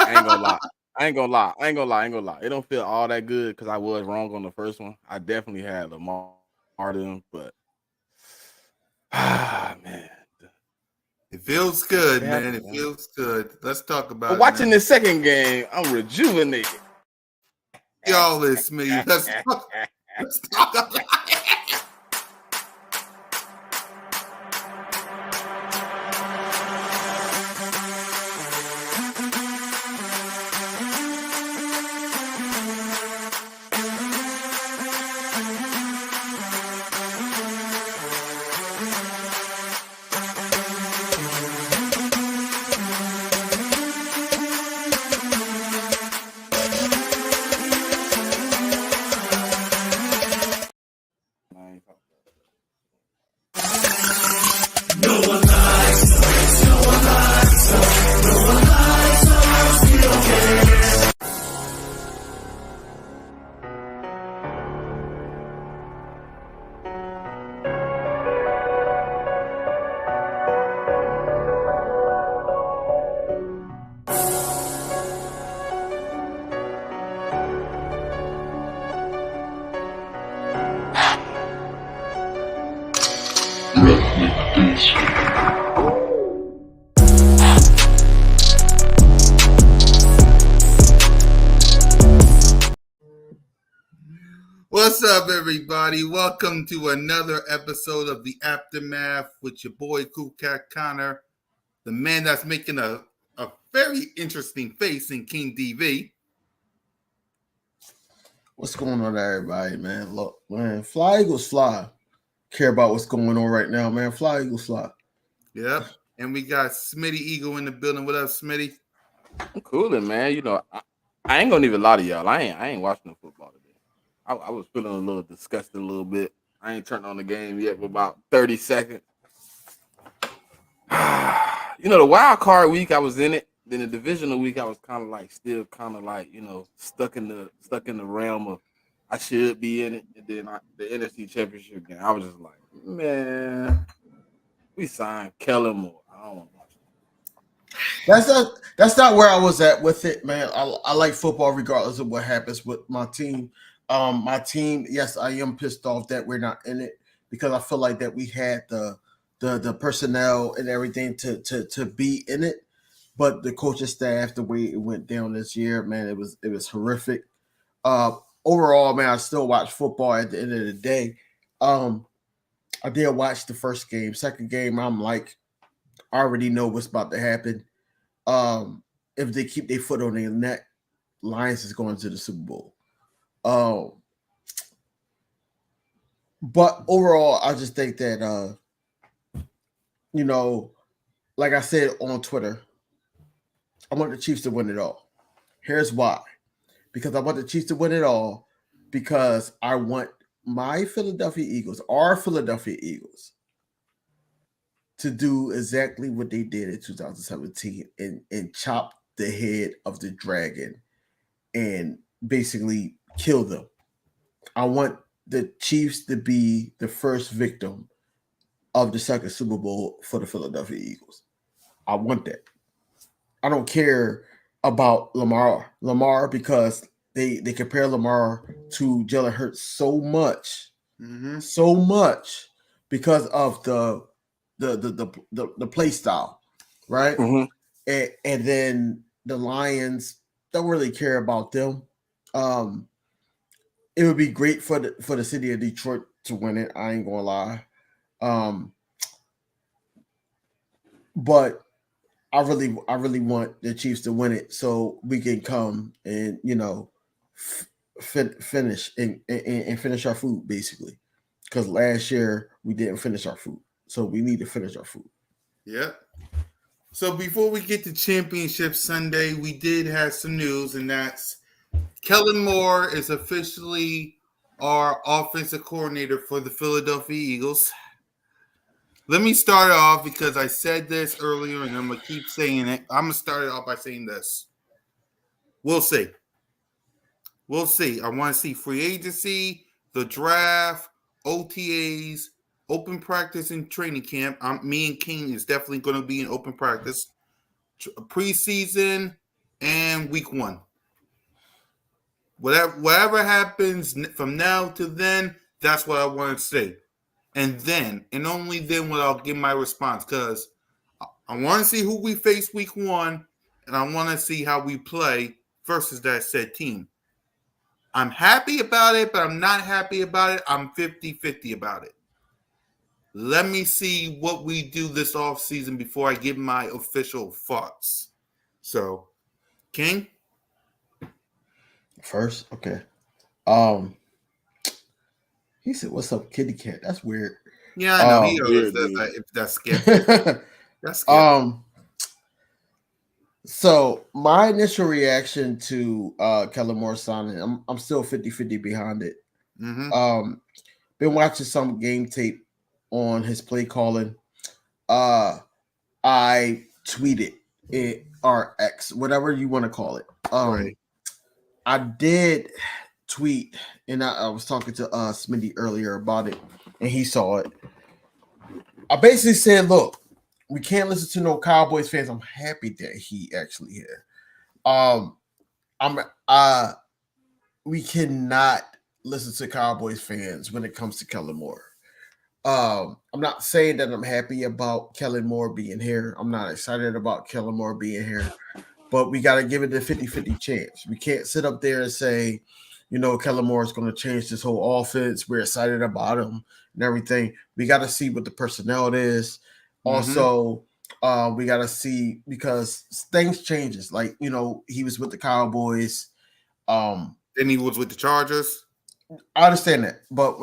I ain't gonna lie. I ain't gonna lie. I ain't gonna lie. I ain't gonna lie. It don't feel all that good because I was wrong on the first one. I definitely had Lamar them, but man, It feels good, it man. happened, It man. feels good. Let's talk But about it, watching man. the second game, I'm rejuvenated. Y'all listen, me. Let's talk about it. What's up, everybody? Welcome to another episode of The Aftermath with your boy, Cool Cat Connor, the man that's making a very interesting face in King DV. What's going on, everybody, man? Look, man, fly Eagles fly. Care about what's going on right now, man. Fly Eagles fly. Yep. And we got Smitty Eagle in the building. What up, Smitty? I'm cooling, man. You know, I ain't gonna even lie to y'all. I ain't watching no football today. I was feeling a little disgusted a little bit. I ain't turned on the game yet for about 30 seconds. You know, the wild card week I was in it. Then the divisional week I was kind of like still kind of like, you know, stuck in the realm of I should be in it. And then the NFC Championship game, I was just like, man, we signed Kellen Moore. I don't want to watch it. That's not where I was at with it, man. I like football regardless of what happens with my team. My team, yes, I am pissed off that we're not in it because I feel like that we had the personnel and everything to be in it. But the coaching staff, the way it went down this year, man, it was horrific. Overall, man, I still watch football at the end of the day. I did watch the first game. Second game, I'm like, I already know what's about to happen. If they keep their foot on their neck, Lions is going to the Super Bowl. But overall, I just think that you know, like I said on Twitter, I want the Chiefs to win it all. Here's why. Because I want the Chiefs to win it all because I want my Philadelphia Eagles, our Philadelphia Eagles, to do exactly what they did in 2017 and chop the head of the dragon and basically kill them. I want the Chiefs to be the first victim of the second Super Bowl for the Philadelphia Eagles. I want that. I don't care about Lamar because they compare Lamar to Jalen Hurts so much, so much because of the play style, right? Mm-hmm. And then the Lions don't really care about them. It would be great for the city of Detroit to win it. I ain't gonna lie, but I really want the Chiefs to win it so we can come and finish and finish our food basically. Because last year we didn't finish our food, so we need to finish our food. Yep. So before we get to Championship Sunday, we did have some news, and that's Kellen Moore is officially our offensive coordinator for the Philadelphia Eagles. Let me start off because I said this earlier and I'm going to keep saying it. I'm going to start it off by saying this. We'll see. We'll see. I want to see free agency, the draft, OTAs, open practice and training camp. Me and King is definitely going to be in open practice. Preseason, and week 1. Whatever happens from now to then, that's what I want to say. And then, and only then will I give my response, because I want to see who we face week 1, and I want to see how we play versus that said team. I'm happy about it, but I'm not happy about it. I'm 50-50 about it. Let me see what we do this offseason before I give my official thoughts. So, King? First, okay. He said, "What's up, kitty cat?" That's weird. Yeah, I know. He always weird, does dude. that. If that's scary. That's scary. So my initial reaction to Kellen Moore signing, I'm still 50-50 behind it. Mm-hmm. Been watching some game tape on his play calling. I tweeted it or X, whatever you want to call it. Right. I did tweet, and I was talking to Smitty earlier about it, and he saw it. I basically said, look, we can't listen to no Cowboys fans. I'm happy that he actually here. We cannot listen to Cowboys fans when it comes to Kellen Moore. I'm not saying that I'm happy about Kellen Moore being here. I'm not excited about Kellen Moore being here, but we got to give it a 50-50 chance. We can't sit up there and say, Kellen Moore is going to change this whole offense. We're excited about him and everything. We got to see what the personnel is. Also, we got to see, because things changes. Like, he was with the Cowboys. Then he was with the Chargers. I understand that, but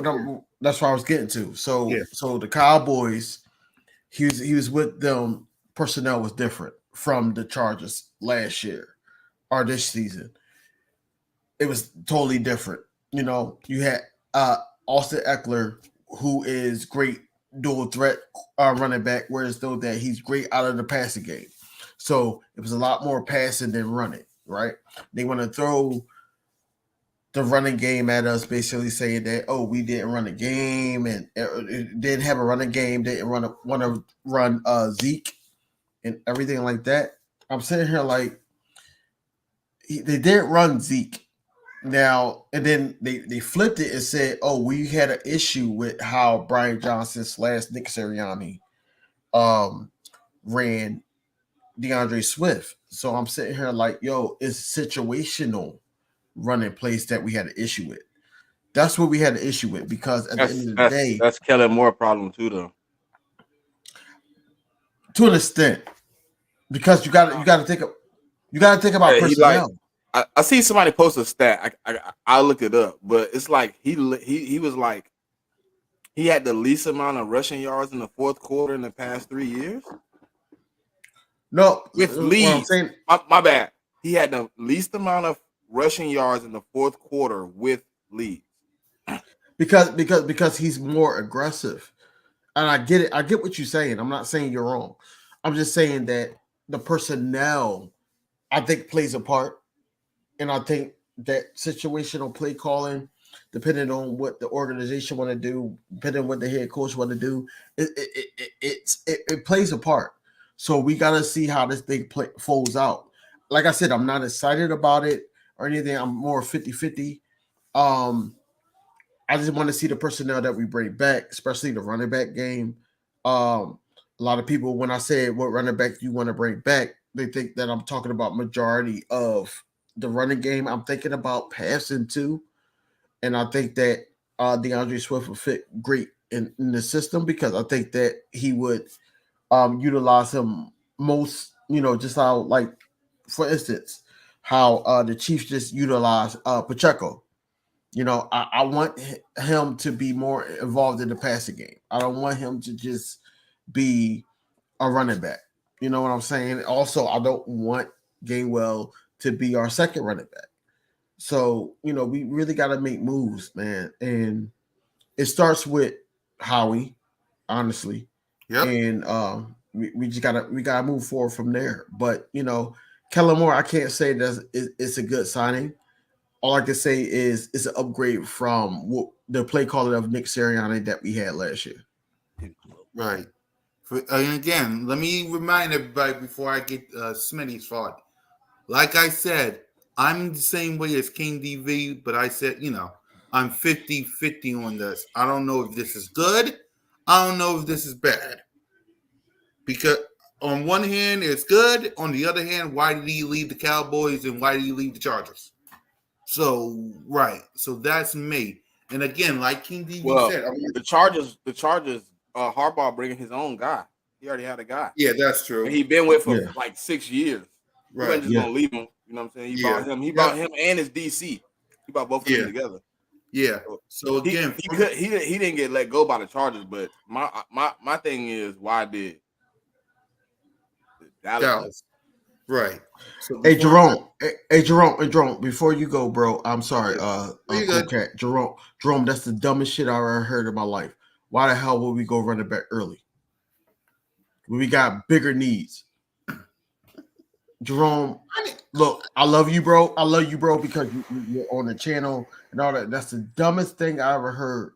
that's what I was getting to. So, So the Cowboys, he was with them. Personnel was different from the Chargers last year or this season. It was totally different. You had Austin Eckler, who is great dual threat running back, whereas though that he's great out of the passing game. So it was a lot more passing than running, right? They want to throw the running game at us, basically saying that, oh, we didn't run a game and didn't have a running game, didn't want to run Zeke and everything like that. I'm sitting here like, they didn't run Zeke. Now, and then they flipped it and said, oh, we had an issue with how Brian Johnson / Nick Sirianni ran DeAndre Swift. So I'm sitting here like, yo, it's situational running plays that we had an issue with. That's what we had an issue with, because at the end of the day, that's Kellen Moore problem too, though. To an extent, because you got to think about personnel. I see somebody post a stat. I look it up, but it's like he was like he had the least amount of rushing yards in the fourth quarter in the past 3 years. No, with leads. My bad. He had the least amount of rushing yards in the fourth quarter with leads. Because he's more aggressive. And I get it. I get what you're saying. I'm not saying you're wrong. I'm just saying that the personnel, I think, plays a part. And I think that situational play calling, depending on what the organization want to do, depending on what the head coach want to do, it plays a part. So we got to see how this thing folds out. Like I said, I'm not excited about it or anything. I'm more 50-50. I just want to see the personnel that we bring back, especially the running back game. A lot of people, when I say what running back you want to bring back, they think that I'm talking about majority of the running game. I'm thinking about passing too. And I think that DeAndre Swift would fit great in the system, because I think that he would utilize him most, just how, like, for instance, how the Chiefs just utilize Pacheco. I want him to be more involved in the passing game. I don't want him to just be a running back. You know what I'm saying? Also, I don't want Gainwell to be our second running back. So, we really got to make moves, man. And it starts with Howie, honestly. Yep. And we just gotta move forward from there. But, Kellen Moore, I can't say that it's a good signing. All I can say is it's an upgrade from the play calling of Nick Sirianni that we had last year. Right. And again, let me remind everybody before I get Smitty's thought. Like I said, I'm the same way as King DV, but I said, I'm 50-50 on this. I don't know if this is good. I don't know if this is bad. Because on one hand, it's good. On the other hand, why did he leave the Cowboys and why did he leave the Chargers? So, right. So that's me. And again, like King DV Well, said, the Chargers, Harbaugh bringing his own guy. He already had a guy. yeah, that's true. And he been with for Yeah. like 6 years. He Right. wasn't just Yeah. gonna leave him. You know what I'm saying? He Yeah. bought him. He Yeah. bought him and his DC. He bought both of Yeah. them together. Yeah. So He again, he didn't get let go by the Chargers, but my thing is, why did Dallas? Right. So Hey Jerome, Jerome, before you go, bro, I'm sorry, You Cool good. Cat. Jerome, that's the dumbest shit I ever heard in my life. Why the hell would we go running back early? When we got bigger needs. Jerome, look, I love you, bro. I love you, bro, because you're on the channel and all that. That's the dumbest thing I ever heard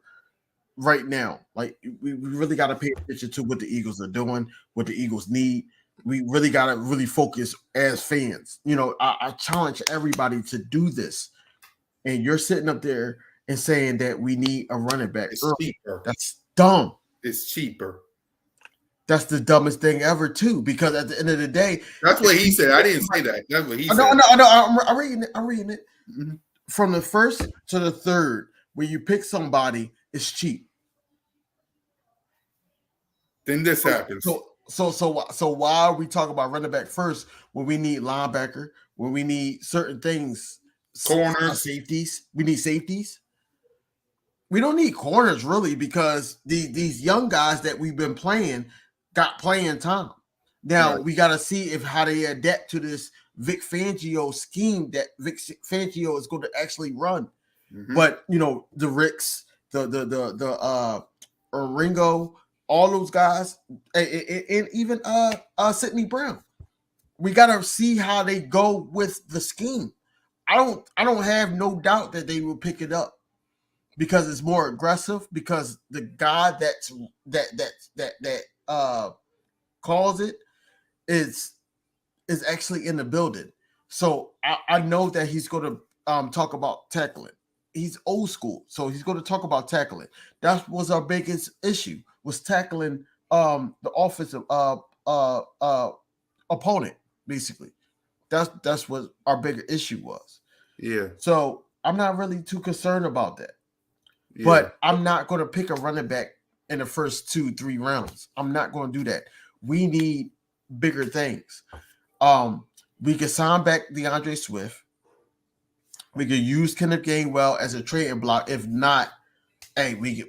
right now. Like, we really got to pay attention to what the Eagles are doing, what the Eagles need. We really got to really focus as fans. I challenge everybody to do this. And you're sitting up there and saying that we need a running back. It's cheaper. That's dumb. It's cheaper. That's the dumbest thing ever, too, because at the end of the day, That's what he said. I didn't say that. That's what he said. No, I'm reading it. I'm reading it. Mhm. From the first to the third, when you pick somebody, it's cheap. Then this happens. So why are we talking about running back first when we need linebacker, when we need certain things, Corners. safeties? We need safeties. We don't need corners really because these young guys that we've been playing got playing time. Now Right. we got to see how they adapt to this Vic Fangio scheme that Vic Fangio is going to actually run. Mhm. But the Ricks, the Ringo, all those guys, and even Sidney Brown, we gotta see how they go with the scheme. I don't have no doubt that they will pick it up because it's more aggressive. Because the guy that calls it is actually in the building. So I know that he's going to talk about tackling. He's old school, so he's going to talk about tackling. That was our biggest issue, was tackling the offensive opponent, basically. That's what our bigger issue was. Yeah. So I'm not really too concerned about that. Yeah. But I'm not going to pick a running back in the first 2-3 rounds. I'm not going to do that. We need bigger things. We can sign back DeAndre Swift. We could use Kenneth Gainwell as a trading block. If not, hey, we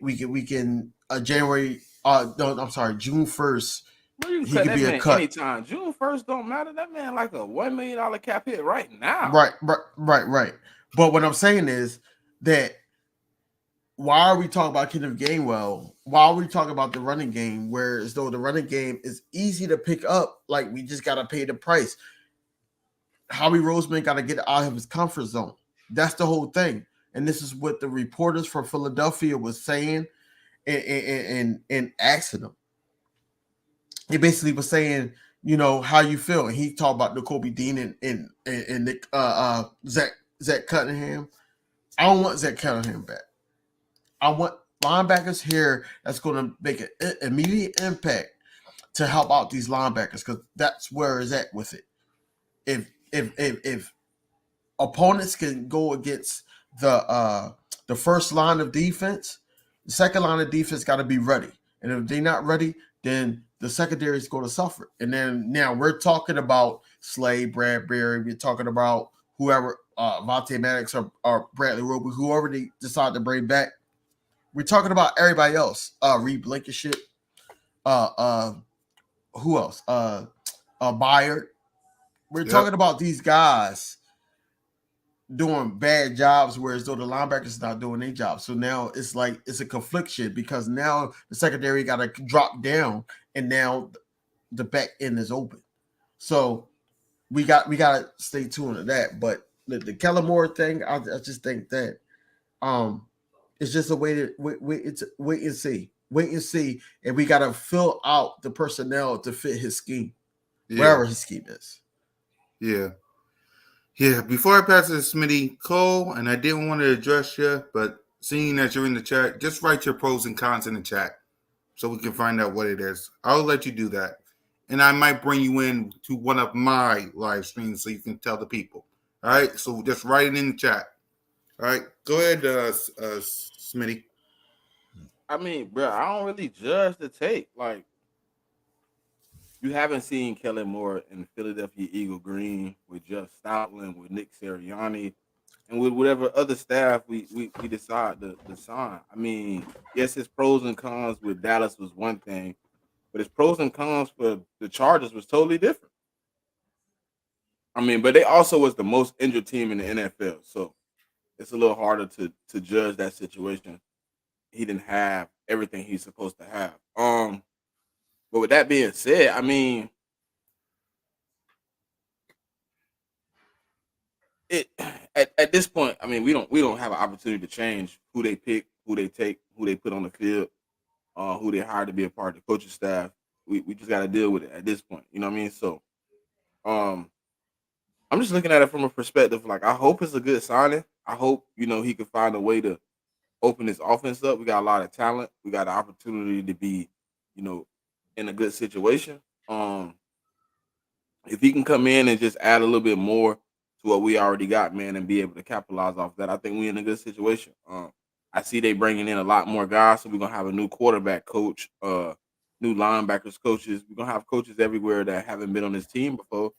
can January. No, I'm sorry, June 1st. Well, you can He cut could that be a man cut. anytime. June 1st don't matter. That man like a $1 million cap hit right now. Right. But what I'm saying is that why are we talking about Kenneth Gainwell? Why are we talking about the running game? Whereas though the running game is easy to pick up, like we just gotta pay the price. Howie Roseman got to get out of his comfort zone. That's the whole thing. And this is what the reporters from Philadelphia was saying and asking him. He basically was saying, how you feel. And he talked about Nakobe Dean and Nick, Zach Cunningham. I don't want Zach Cunningham back. I want linebackers here that's going to make an immediate impact to help out these linebackers, because that's where it's at with it. If opponents can go against the first line of defense, the second line of defense got to be ready. And if they're not ready, then the secondary is going to suffer. And then now we're talking about Slade, Bradbury. We're talking about whoever, Vontae Maddox or Bradley Roby, whoever they decide to bring back. We're talking about everybody else. Reed Blankenship. Who else? Byard. We're talking about these guys doing bad jobs, whereas though the linebackers not doing their job. So now it's like it's a confliction because now the secondary got to drop down, and now the back end is open. So we got to stay tuned to that. But the Kellen Moore thing, I just think that it's just a way to wait and see, and we got to fill out the personnel to fit his scheme, wherever his scheme is. Yeah. Yeah, before I pass it to Smitty, Cole, and I didn't want to address you, but seeing that you're in the chat, just write your pros and cons in the chat so we can find out what it is. I'll let you do that. And I might bring you in to one of my live streams so you can tell the people. All right, so just write it in the chat. All right, go ahead, Smitty. I mean, bro, I don't really judge the tape. Like, you haven't seen Kellen Moore in Philadelphia Eagle Green with Jeff Stoutland, with Nick Sirianni, and with whatever other staff we decide to sign. I mean, yes, his pros and cons with Dallas was one thing, but his pros and cons for the Chargers was totally different. I mean, but they also was the most injured team in the NFL, so it's a little harder to judge that situation. He didn't have everything he's supposed to have. But with that being said, I mean, it at this point, I mean, we don't have an opportunity to change who they pick, who they take, who they put on the field, who they hire to be a part of the coaching staff. We just got to deal with it at this point. You know what I mean? So, um, I'm just looking at it from a perspective like I hope it's a good signing. I hope he can find a way to open his offense up. We got a lot of talent. We got an opportunity to be, you know, in a good situation. If he can come in and just add a little bit more to what we already got, man, and be able to capitalize off that, I think we're in a good situation. I see they bringing in a lot more guys, so we're gonna have a new quarterback coach, new linebackers coaches. We're gonna have coaches everywhere that haven't been on this team before.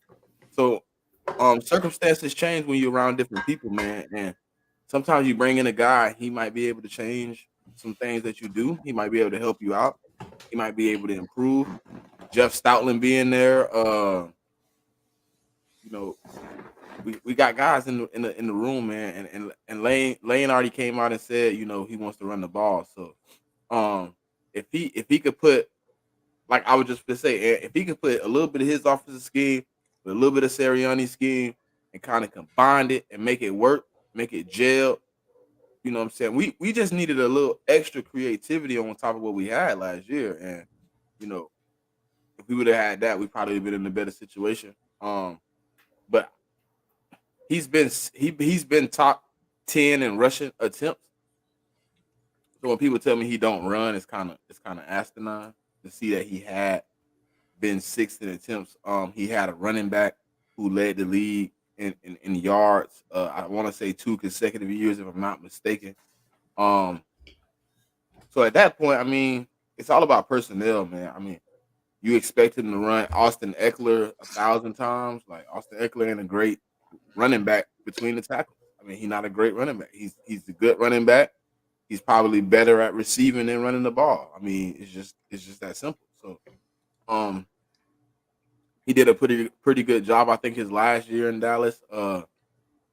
So, circumstances change when you're around different people, man, and sometimes you bring in a guy, he might be able to change some things that you do. He might be able to help you out. He might be able to improve. Jeff Stoutland being there, you know, we got guys in the room, man, and Lane already came out and said, he wants to run the ball. So, if he could put, like I would just say, if he could put a little bit of his offensive scheme with a little bit of Sirianni's scheme and kind of combine it and make it work, make it gel. You know what I'm saying? We just needed a little extra creativity on top of what we had last year, and you know, if we would have had that, we probably would have been in a better situation. But he's been top 10 in rushing attempts. So when people tell me he don't run, it's kind of asinine to see that he had been sixth in attempts. He had a running back who led the league in yards. I want to say 2 consecutive years, if I'm not mistaken. Um, so at that point, I mean, it's all about personnel, man. I mean, you expect him to run Austin Eckler 1,000 times. Like Austin Eckler ain't a great running back between the tackles. I mean, he's not a great running back. He's a good running back. He's probably better at receiving than running the ball. I mean, it's just that simple. So, um, he did a pretty good job. I think his last year in Dallas.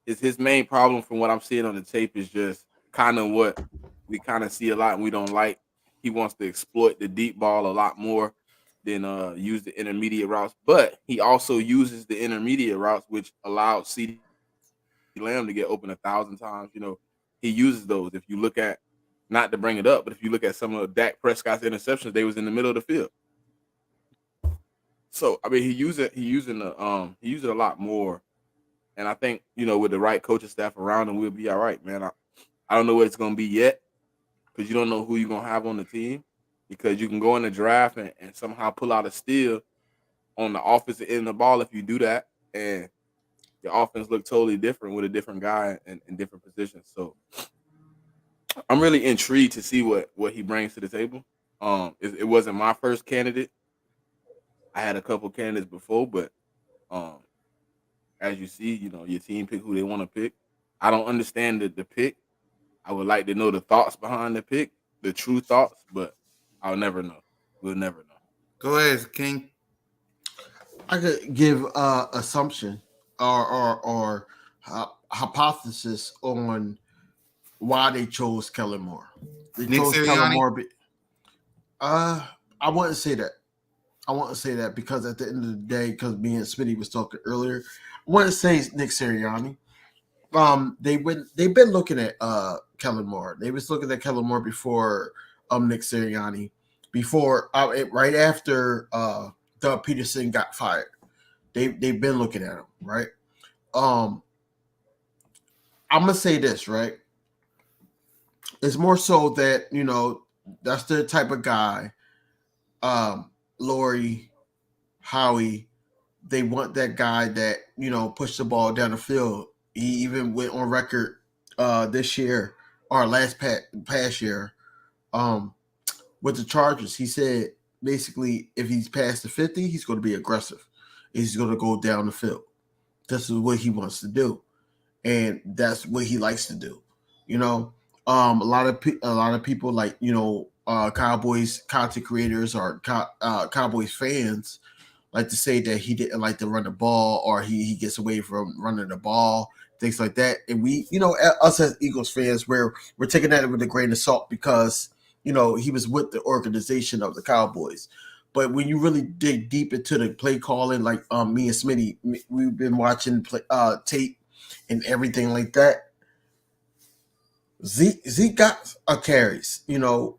Is his main problem from what I'm seeing on the tape is just kind of what we kind of see a lot and we don't like. He wants to exploit the deep ball a lot more than use the intermediate routes, but he also uses the intermediate routes, which allowed CeeDee Lamb to get open 1,000 times. He uses those. If you look at, not to bring it up, but if you look at some of Dak Prescott's interceptions, they was in the middle of the field. So I mean, he using a lot more. And I think, with the right coaching staff around him, we'll be all right, man. I don't know what it's going to be yet because you don't know who you're going to have on the team, because you can go in the draft and somehow pull out a steal on the offensive end of the ball if you do that. And your offense look totally different with a different guy in different positions. So I'm really intrigued to see what he brings to the table. It wasn't my first candidate. I had a couple candidates before, but um, as you see, your team pick who they want to pick. I don't understand the pick. I would like to know the thoughts behind the pick, the true thoughts, but I'll never know. We'll never know. Go ahead, King. I could give assumption or hypothesis on why they chose Kellen Moore. They Nick chose Sirianni? Kellen Moore. I wouldn't say that. I want to say that because at the end of the day, because me and Smitty was talking earlier, I want to say Nick Sirianni. They've been looking at Kellen Moore. They was looking at Kellen Moore before Nick Sirianni, before right after Doug Peterson got fired. They've been looking at him, right? I'm gonna say this, right? It's more so that, that's the type of guy, Lori, Howie, they want that guy that, push the ball down the field. He even went on record this year or past year with the Chargers. He said basically if he's past the 50, he's going to be aggressive. He's going to go down the field. This is what he wants to do, and that's what he likes to do. A lot of people like Cowboys content creators or Cowboys fans like to say that he didn't like to run the ball, or he gets away from running the ball, things like that. And we, us as Eagles fans, we're taking that with a grain of salt because he was with the organization of the Cowboys. But when you really dig deep into the play calling, like me and Smitty, we've been watching tape and everything like that. Zeke got carries.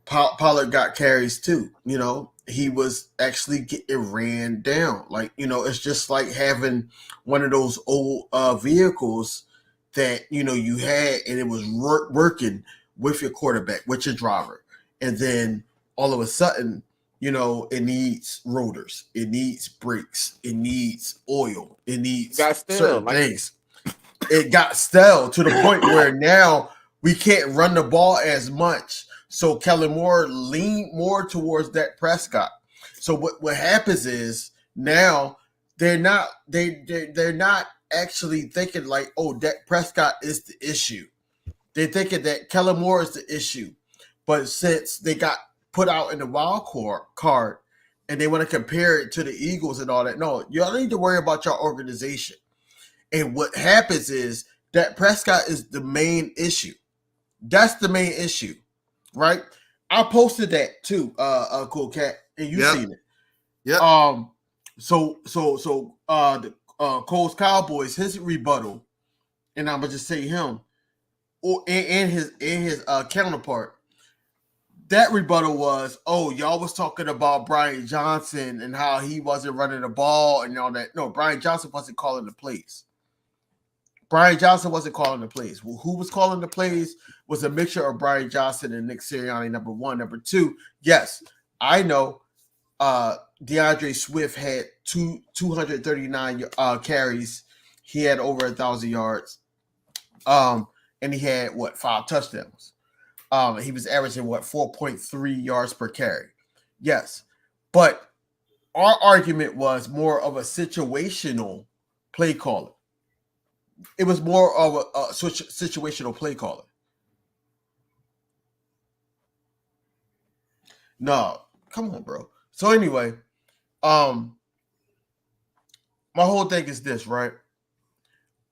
Pollard got carries too. He was actually getting ran down. Like, it's just like having one of those old vehicles that, you had and it was working with your quarterback, with your driver. And then all of a sudden, it needs rotors, it needs brakes, it needs oil, it needs certain things. It got stale to the point where now we can't run the ball as much. So Kellen Moore leaned more towards Dak Prescott. So what happens is now they're not actually thinking like, oh, Dak Prescott is the issue. They're thinking that Kellen Moore is the issue. But since they got put out in the wild card and they want to compare it to the Eagles and all that, no, you don't need to worry about your organization. And what happens is that Prescott is the main issue. That's the main issue, right? I posted that too, Cool Cat, and you seen it. Yeah. So the Colts Cowboys, his rebuttal, and I'm gonna just say him, or and his counterpart. That rebuttal was, oh, y'all was talking about Brian Johnson and how he wasn't running the ball and all that. No, Brian Johnson wasn't calling the plays. Brian Johnson wasn't calling the plays. Well, who was calling the plays was a mixture of Brian Johnson and Nick Sirianni, number one. Number two, yes, I know DeAndre Swift had 239 carries. He had over 1,000 yards. And he had, 5 touchdowns. He was averaging 4.3 yards per carry. Yes, but our argument was more of a situational play caller. It was more of a situational play caller. No, come on, bro. So anyway, my whole thing is this, right?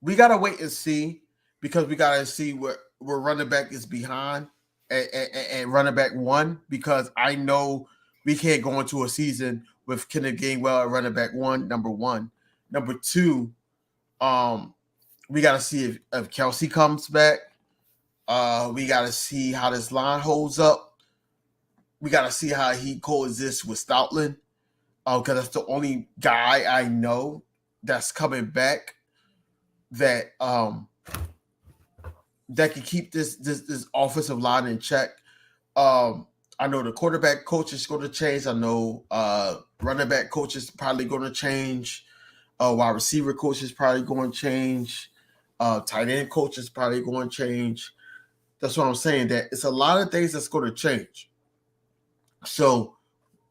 We gotta wait and see because we gotta see where running back is behind and running back one, because I know we can't go into a season with Kenneth Gainwell at running back one, number one. Number two, we got to see if Kelsey comes back. We got to see how this line holds up. We got to see how he coexists with Stoutland, because that's the only guy I know that's coming back that that can keep this offensive line in check. I know the quarterback coach is going to change. I know running back coach is probably going to change. Wide receiver coach is probably going to change. Tight end coach is probably going to change. That's what I'm saying. That it's a lot of things that's going to change. So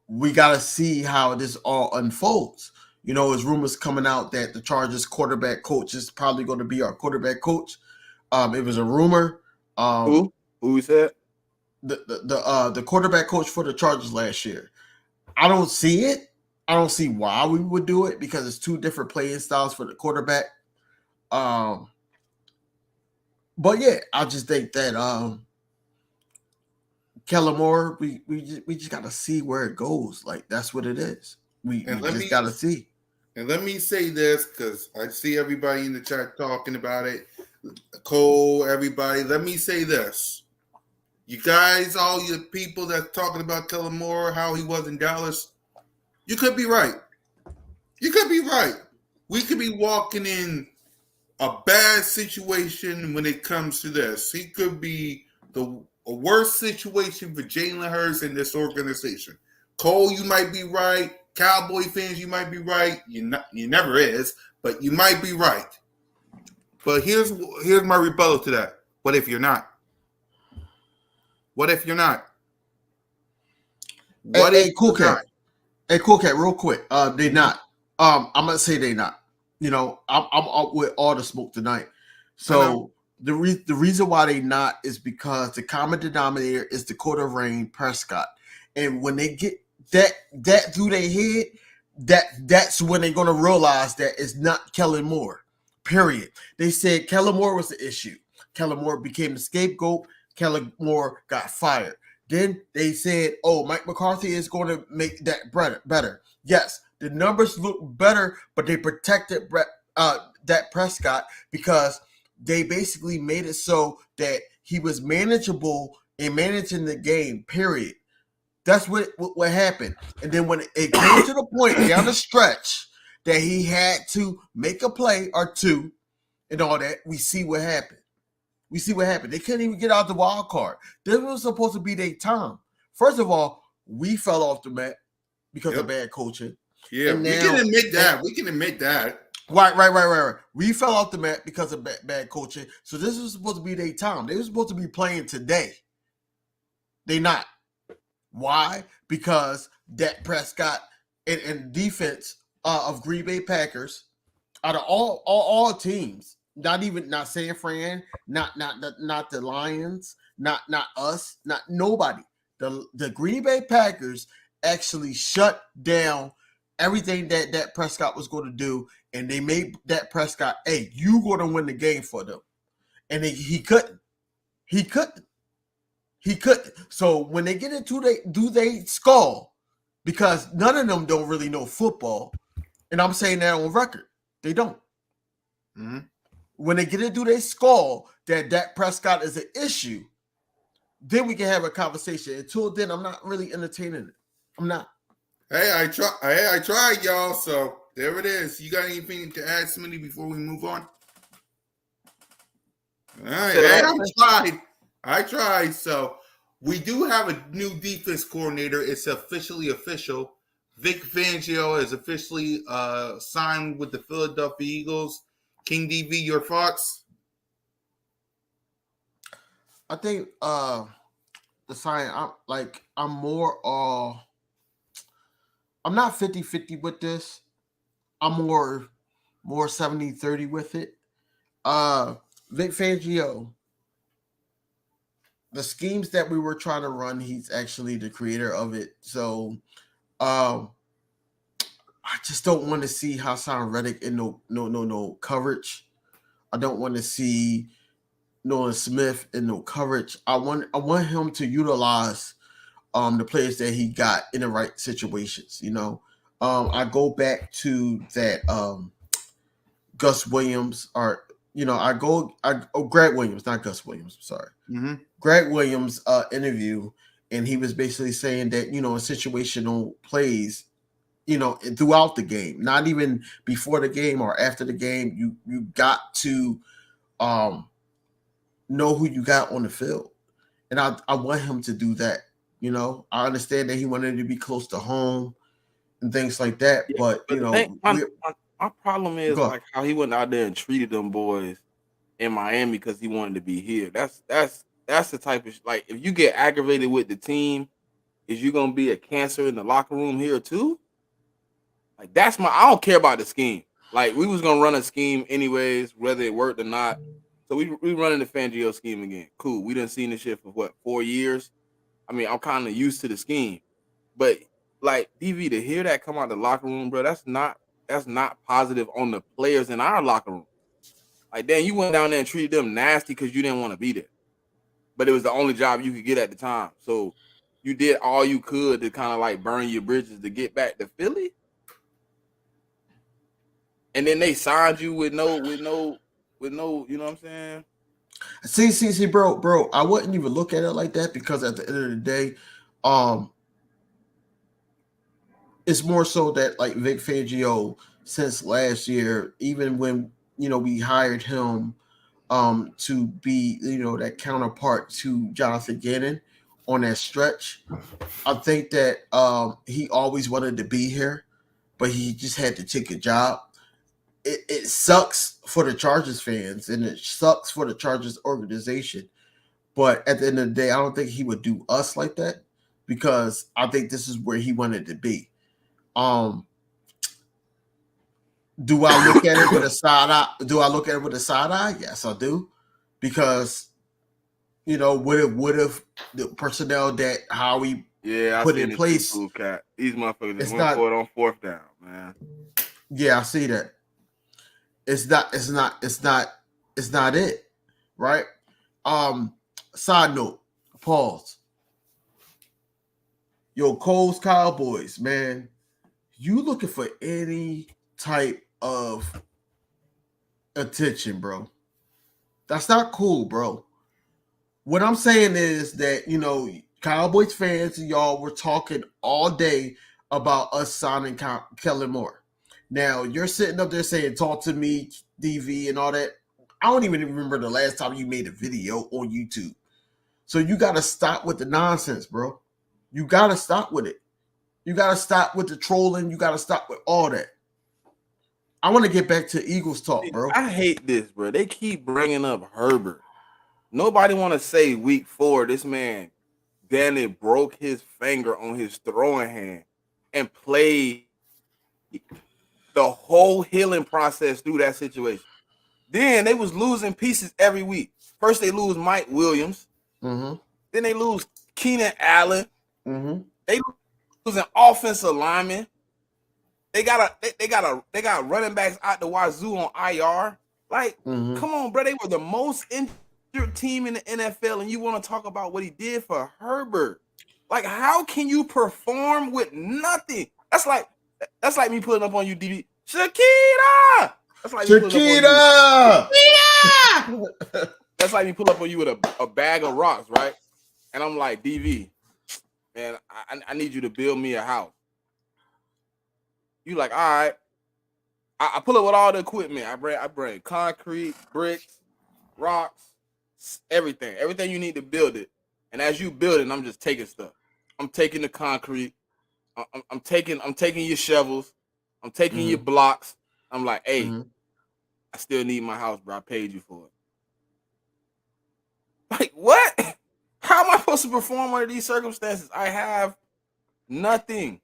we got to see how this all unfolds. There's rumors coming out that the Chargers quarterback coach is probably going to be our quarterback coach. It was a rumor. Who we said? The quarterback coach for the Chargers last year. I don't see it. I don't see why we would do it because it's two different playing styles for the quarterback. But yeah, I just think that Kellen Moore, we just got to see where it goes. Like, that's what it is. We just got to see. And let me say this, because I see everybody in the chat talking about it. Cole, everybody. Let me say this. You guys, all you people that's talking about Kellen Moore, how he was in Dallas, you could be right. You could be right. We could be walking in a bad situation when it comes to this. He could be the worst situation for Jalen Hurts in this organization. Cole, you might be right. Cowboy fans, you might be right. You never is, but you might be right. But here's my rebuttal to that. What if you're not? What if you're not? What Hey, if Cool you're Cat. not? Hey, Cool Cat, real quick. They not. I'm gonna say they not. You know, I'm up with all the smoke tonight. So the reason why they not is because the common denominator is Dakota Rain Prescott, and when they get that through their head, that's when they're gonna realize that it's not Kellen Moore. Period. They said Kellen Moore was the issue. Kellen Moore became the scapegoat. Kellen Moore got fired. Then they said, "Oh, Mike McCarthy is going to make that better." Yes, the numbers look better, but they protected Dak Prescott because they basically made it so that he was manageable in managing the game. Period. That's what happened. And then when it came to the point down the stretch that he had to make a play or two and all that, we see what happened. They couldn't even get out the wild card. This was supposed to be their time. First of all, we fell off the map because of bad coaching. Yeah, we can admit that. Right. We fell off the map because of bad coaching. So this was supposed to be their time. They were supposed to be playing today. They not. Why? Because Dak Prescott and defense of Green Bay Packers, out of all teams, not San Fran, not the Lions, not us, not nobody. The Green Bay Packers actually shut down everything that Prescott was going to do, and they made Dak Prescott, hey, you going to win the game for them, and he couldn't. So when they get into they skull, because none of them don't really know football, and I'm saying that on record, they don't. Mm-hmm. When they get into their skull that Dak Prescott is an issue, then we can have a conversation. Until then, I'm not really entertaining it. I'm not. Hey, I tried, y'all. So there it is. You got anything to add, Smitty, before we move on? All right. Hey, I tried. So we do have a new defense coordinator. It's officially official. Vic Fangio is officially signed with the Philadelphia Eagles. King DV, your thoughts? I think the sign, I'm more I'm not 50-50 with this. I'm more 70-30 with it. Vic Fangio, the schemes that we were trying to run, he's actually the creator of it. So I just don't want to see Hassan Reddick in no coverage. I don't want to see Nolan Smith in no coverage. I want him to utilize the players that he got in the right situations. You know, I go back to that Gus Williams or Greg Williams, not Gus Williams. I'm sorry, Greg Williams interview, and he was basically saying that in situational plays, throughout the game, not even before the game or after the game, you got to know who you got on the field, and I want him to do that. I understand that he wanted to be close to home and things like that, but my problem is like how he went out there and treated them boys in Miami because he wanted to be here. That's the type of like, if you get aggravated with the team, is you gonna be a cancer in the locker room here too? Like I don't care about the scheme. Like we was gonna run a scheme anyways, whether it worked or not. So we running the Fangio scheme again. Cool. We done seen this shit for 4 years. I mean, I'm kind of used to the scheme, but like DV, to hear that come out of the locker room, bro, that's not positive on the players in our locker room. Like, damn, you went down there and treated them nasty because you didn't want to be there, but it was the only job you could get at the time. So you did all you could to kind of like burn your bridges to get back to Philly, and then they signed you with no, you know what I'm saying? See, bro, I wouldn't even look at it like that because at the end of the day, it's more so that like Vic Fangio since last year, even when we hired him to be, that counterpart to Jonathan Gannon on that stretch. I think that he always wanted to be here, but he just had to take a job. It sucks for the Chargers fans and it sucks for the Chargers organization. But at the end of the day, I don't think he would do us like that because I think this is where he wanted to be. Do I look at it with a side eye? Yes, I do. Because, what if the personnel that Howie put in place. These motherfuckers just went for it on fourth down, man. Yeah, I see that. It's not it. Right? Side note, pause. Yo, Cole's Cowboys, man. You looking for any type of attention, bro? That's not cool, bro. What I'm saying is that, Cowboys fans and y'all were talking all day about us signing Kellen Moore. Now, you're sitting up there saying, talk to me, DV, and all that. I don't even remember the last time you made a video on YouTube. So you got to stop with the nonsense, bro. You got to stop with it. You got to stop with the trolling. You got to stop with all that. I want to get back to Eagles talk, bro. I hate this, bro. They keep bringing up Herbert. Nobody want to say week 4, this man, Danny broke his finger on his throwing hand and played the whole healing process through that situation. Then they was losing pieces every week. First they lose Mike Williams. Mm-hmm. Then they lose Keenan Allen. Mm-hmm. They lose an offensive lineman. They got running backs out the wazoo on IR. Like, come on, bro. They were the most injured team in the NFL, and you want to talk about what he did for Herbert. Like, how can you perform with nothing? That's like me putting up on you, DB. Shakira! That's like Shakira! That's like me pull up on you with a bag of rocks, right? And I'm like, DV, man, I need you to build me a house. You like, all right. I pull up with all the equipment. I bring concrete, bricks, rocks, everything. Everything you need to build it. And as you build it, I'm just taking stuff. I'm taking the concrete. I'm taking your shovels. I'm taking your blocks. I'm like, hey, I still need my house, bro. I paid you for it. Like, what? How am I supposed to perform under these circumstances? I have nothing.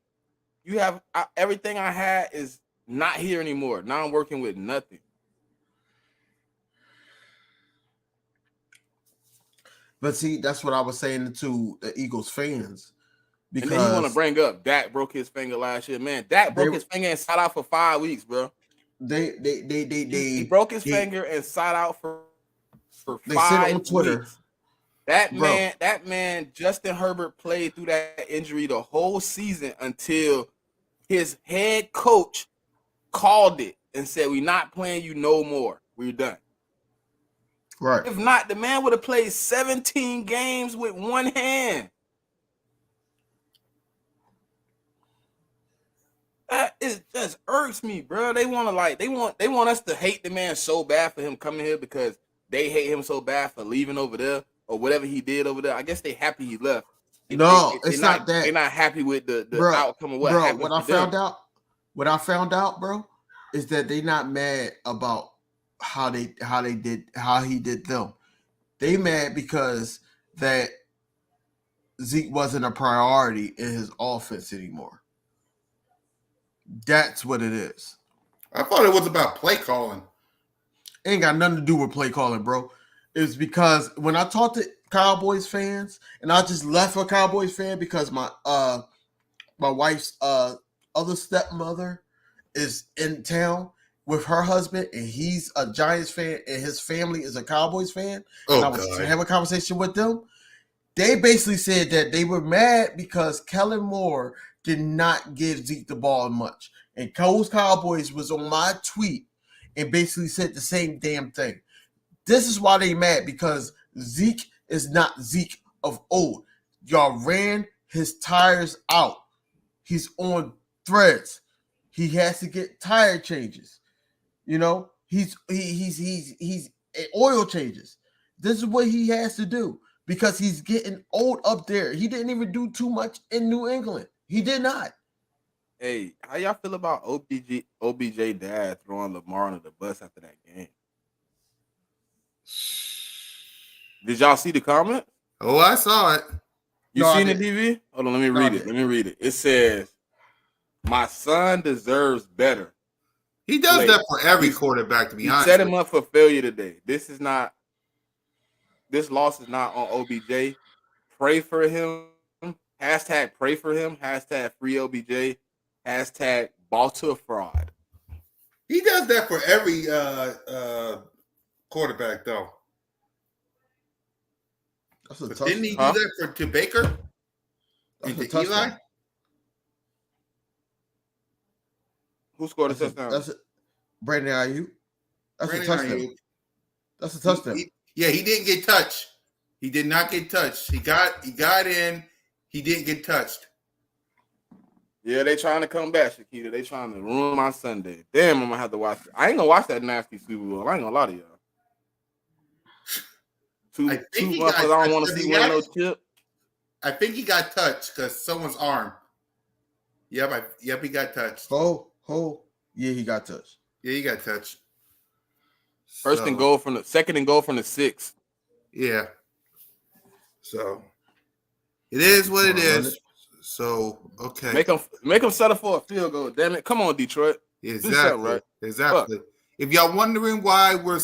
You have everything I had is not here anymore. Now I'm working with nothing. But see, that's what I was saying to the Eagles fans. Because and then you want to bring up Dak broke his finger last year. Man, Dak broke his finger and sat out for 5 weeks, bro. He broke his finger and sat out for 5 weeks. They said on Twitter. Weeks. That man, Justin Herbert played through that injury the whole season until his head coach called it and said, "We're not playing you no more. We're done." Right. If not, the man would have played 17 games with one hand. It just irks me, bro. They want us to hate the man so bad for him coming here because they hate him so bad for leaving over there or whatever he did over there. I guess they happy he left. It's not that they're not happy with the outcome of what happened. What I found out, bro, is that they not mad about how he did them. They mad because that Zeke wasn't a priority in his offense anymore. That's what it is. I thought it was about play calling. Ain't got nothing to do with play calling, bro. It's because when I talk to Cowboys fans, and I just left a Cowboys fan because my wife's other stepmother is in town with her husband, and he's a Giants fan, and his family is a Cowboys fan. And I was having a conversation with them. They basically said that they were mad because Kellen Moore did not give Zeke the ball much. And Cole's Cowboys was on my tweet and basically said the same damn thing. This is why they mad, because Zeke is not Zeke of old. Y'all ran his tires out. He's on threads. He has to get tire changes. He He's oil changes. This is what he has to do because he's getting old up there. He didn't even do too much in New England. He did not. Hey, how y'all feel about OBJ dad throwing Lamar under the bus after that game? Did y'all see the comment? Oh, I saw it. You No, I seen the didn't. DV? Hold on, let me No, I read it. didn't. Let me read it. It says, "My son deserves better." He does Wait. that for every quarterback, to be You honest. set him up for failure today. This loss is not on OBJ. Pray for him. Hashtag pray for him. Hashtag free OBJ. Hashtag ball to a fraud. He does that for every quarterback, though. That's a But touchdown. didn't he do that to Baker That's and a to Eli? touchdown. Who scored a touchdown? That's it. Brandon Ayuk. That's Brandon a touchdown. Ayuk. That's a touchdown. He didn't get touched. He did not get touched. He got in. He didn't get touched. Yeah, they trying to come back, Shakita. They trying to ruin my Sunday. Damn, I'm gonna have to watch it. I ain't gonna watch that nasty Super Bowl. I ain't gonna lie to y'all. Two I think he months, got- I don't want to I see think one he of those chip. I think he got touched because someone's arm. Yep, he got touched. Yeah, he got touched. Yeah, he got touched. Second and goal from the 6. Yeah. So it is what it is. So okay. Make them settle for a field goal. Damn it! Come on, Detroit. Exactly. Right. Exactly. Fuck. If y'all wondering why we're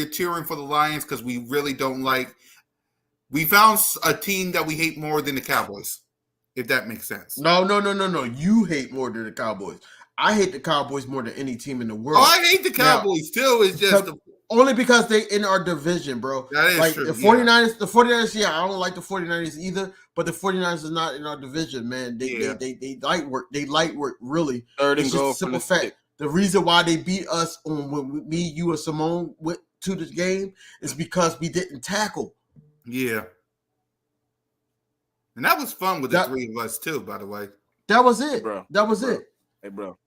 cheering for the Lions, because we really don't like. We found a team that we hate more than the Cowboys. If that makes sense. No. You hate more than the Cowboys. I hate the Cowboys more than any team in the world. Oh, I hate the Cowboys too. It's just only because they in our division, bro. That is like true. The 49ers, the 49ers, yeah, I don't like the 49ers either, but the 49ers is not in our division, man. They light work. They light work, really. Third and goal. Just a simple fact. The reason why they beat us when me, you, and Simone went to the game is because we didn't tackle. Yeah. And that was fun with the three of us too, by the way. That was it, bro. That was it. Hey, bro.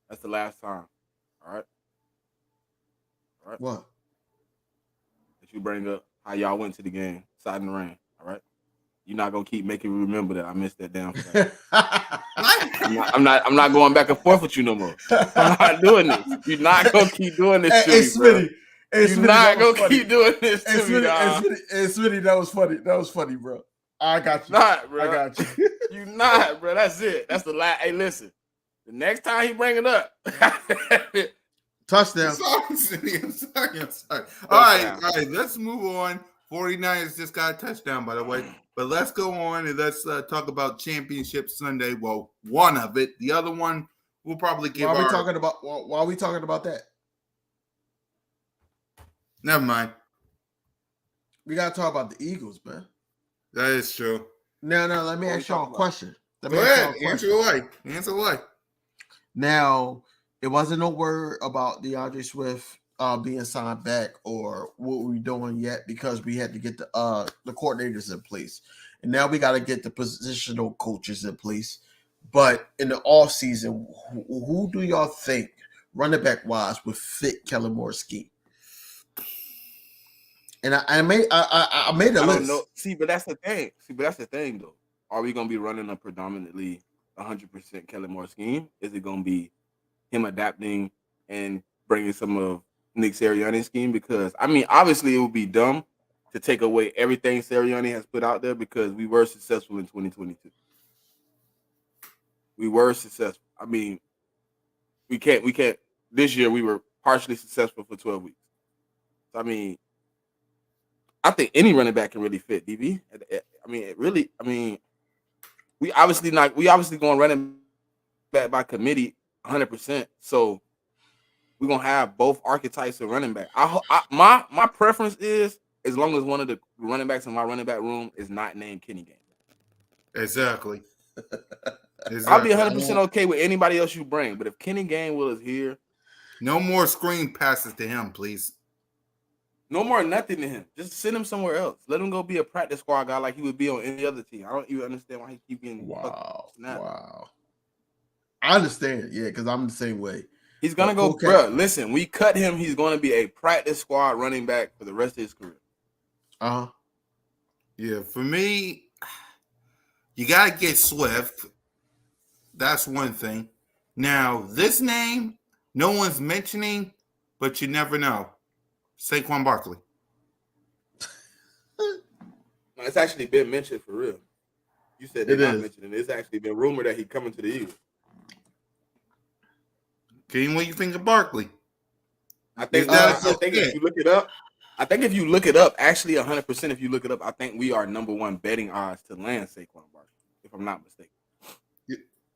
That's the last time. All right. What? That you bring up how y'all went to the game, side in the rain. All right. You're not gonna keep making me remember that I missed that damn play. I'm not going back and forth with you no more. I'm not doing this. You're not gonna keep doing this to me, bro. You're not gonna keep doing this to me, dog. Smitty, that was funny. That was funny, bro. I got you. Not, bro. I got you. You not, bro. That's it. That's the last. Hey, listen. The next time he bring it up, I'm touchdown. sorry. All right. Let's move on. 49ers just got a touchdown, by the way. But let's go on and let's talk about Championship Sunday. Well, one of it. The other one we'll probably give. Why are we talking about that? Never mind. We gotta talk about the Eagles, man. That is true. Now, let me ask y'all a question. Go ahead. Answer away. Now, it wasn't no word about DeAndre Swift being signed back or what we're doing yet because we had to get the coordinators in place. And now we got to get the positional coaches in place. But in the offseason, who do y'all think, running back wise, would fit Kellen Moore's scheme? And I made a list. Know. But that's the thing, though. Are we gonna be running a predominantly 100% Kellen Moore scheme? Is it gonna be him adapting and bringing some of Nick Sirianni's scheme? Because obviously, it would be dumb to take away everything Sirianni has put out there because we were successful in 2022. We were successful. We can't. This year we were partially successful for 12 weeks. So, I think any running back can really fit, DB. We obviously going running back by committee 100%. So we're gonna have both archetypes of running back. My preference is as long as one of the running backs in my running back room is not named Kenny Gainwell. Exactly. I'll be 100% okay with anybody else you bring, but if Kenny Gainwell is here, no more screen passes to him, please. No more nothing to him. Just send him somewhere else. Let him go be a practice squad guy like he would be on any other team. I don't even understand why he keep getting Wow. I understand, yeah, because I'm the same way. He's gonna go, bro. Listen, we cut him. He's gonna be a practice squad running back for the rest of his career. Yeah, for me, you gotta get Swift. That's one thing. Now, this name, no one's mentioning, but you never know. Saquon Barkley. No, it's actually been mentioned for real. You said they're not mentioning it. It's actually been rumored that he's coming to the Eagles. King, what do you think of Barkley? I think if you look it up, actually 100%, if you look it up, I think we are number one betting odds to land Saquon Barkley, if I'm not mistaken.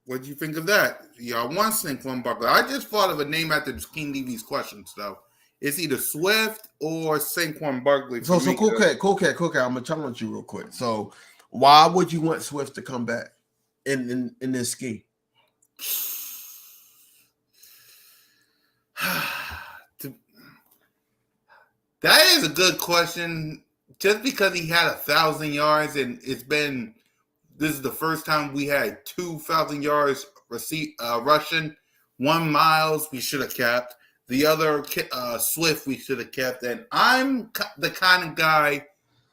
What do you think of that? Y'all want Saquon Barkley? I just thought of a name after King Levy's questions, though. It's either Swift or Saquon Barkley. So cool cat. I'm gonna challenge you real quick. So, why would you want Swift to come back in this scheme? That is a good question. Just because he had 1,000 yards, and this is the first time we had 2,000 yards rushing. 1 Miles we should have kept. The other Swift we should have kept. And I'm the kind of guy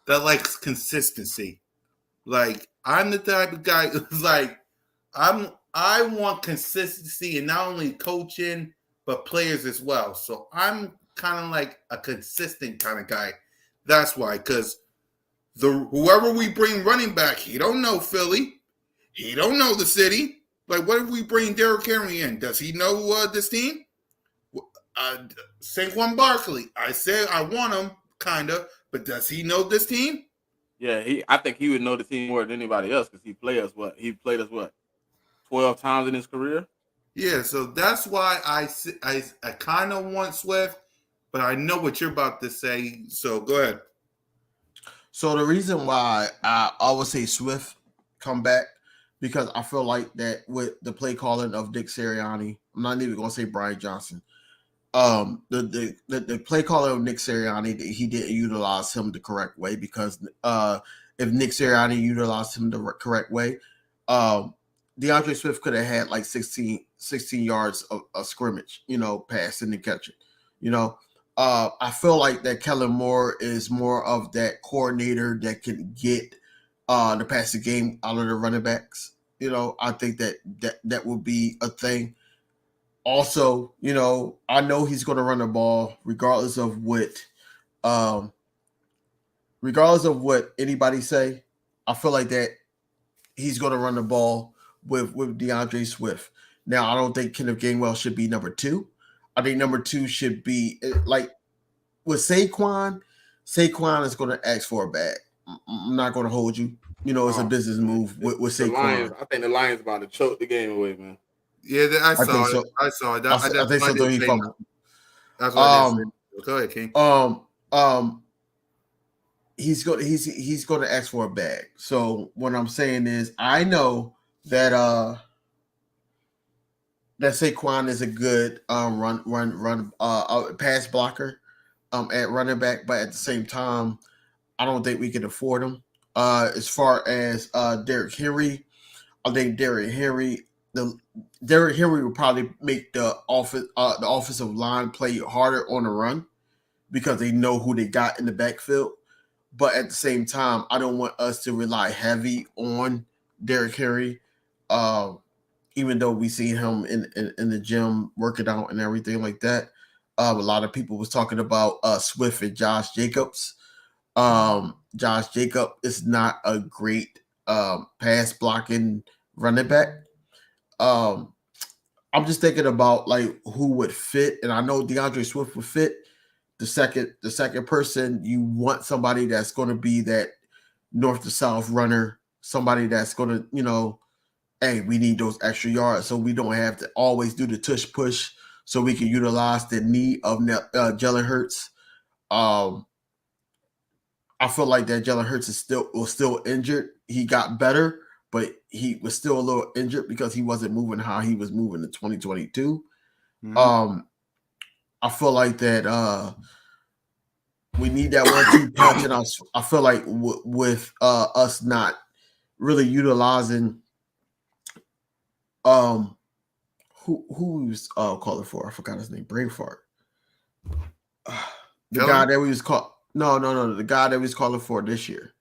that likes consistency. Like, I'm the type of guy who's like, I want consistency in not only coaching but players as well. So I'm kind of like a consistent kind of guy. That's why, because whoever we bring running back, he don't know Philly, he don't know the city. Like, what if we bring Derrick Henry in? Does he know this team? Saquon Barkley, I said I want him, kind of, but does he know this team? Yeah, I think he would know the team more than anybody else because he played us 12 times in his career. Yeah, so that's why I kind of want Swift, but I know what you're about to say. So go ahead. So the reason why I always say Swift come back, because I feel like that with the play calling of Nick Sirianni, I'm not even going to say Brian Johnson. The play calling of Nick Sirianni, he didn't utilize him the correct way, because if Nick Sirianni utilized him the correct way, DeAndre Swift could have had like 16 yards of scrimmage, passing and catching. I feel like that Kellen Moore is more of that coordinator that can get the passing game out of the running backs. I think that would be a thing. Also, I know he's going to run the ball regardless of what anybody say. I feel like that he's going to run the ball with DeAndre Swift. Now, I don't think Kenneth Gainwell should be number 2. I think number 2 should be like with Saquon. Saquon is going to ask for a bag. I'm not going to hold you. It's a business move with Saquon. I think the Lions about to choke the game away, man. Yeah, I saw it. I saw it. I think so. He fumbled. That's what I did. Go ahead, King. He's going to ask for a bag. So what I'm saying is, I know that that Saquon is a good run pass blocker at running back, but at the same time, I don't think we can afford him. As far as Derrick Henry, I think Derrick Henry will probably make the offensive line play harder on the run because they know who they got in the backfield. But at the same time, I don't want us to rely heavy on Derrick Henry, even though we see him in the gym working out and everything like that. A lot of people was talking about Swift and Josh Jacobs. Josh Jacobs is not a great pass blocking running back. I'm just thinking about like who would fit, and I know DeAndre Swift would fit. The second person, you want somebody that's going to be that north to south runner, somebody that's going to, hey, we need those extra yards so we don't have to always do the tush push, so we can utilize the knee of Jalen Hurts. I feel like that Jalen Hurts was still injured. He got better, but he was still a little injured because he wasn't moving how he was moving in 2022. Mm-hmm. I feel like that we need that 1-2 punch, and I feel like with us not really utilizing who who was calling for? I forgot his name. Brain fart. The Kellen? guy that we was call no, the guy that we was calling for this year.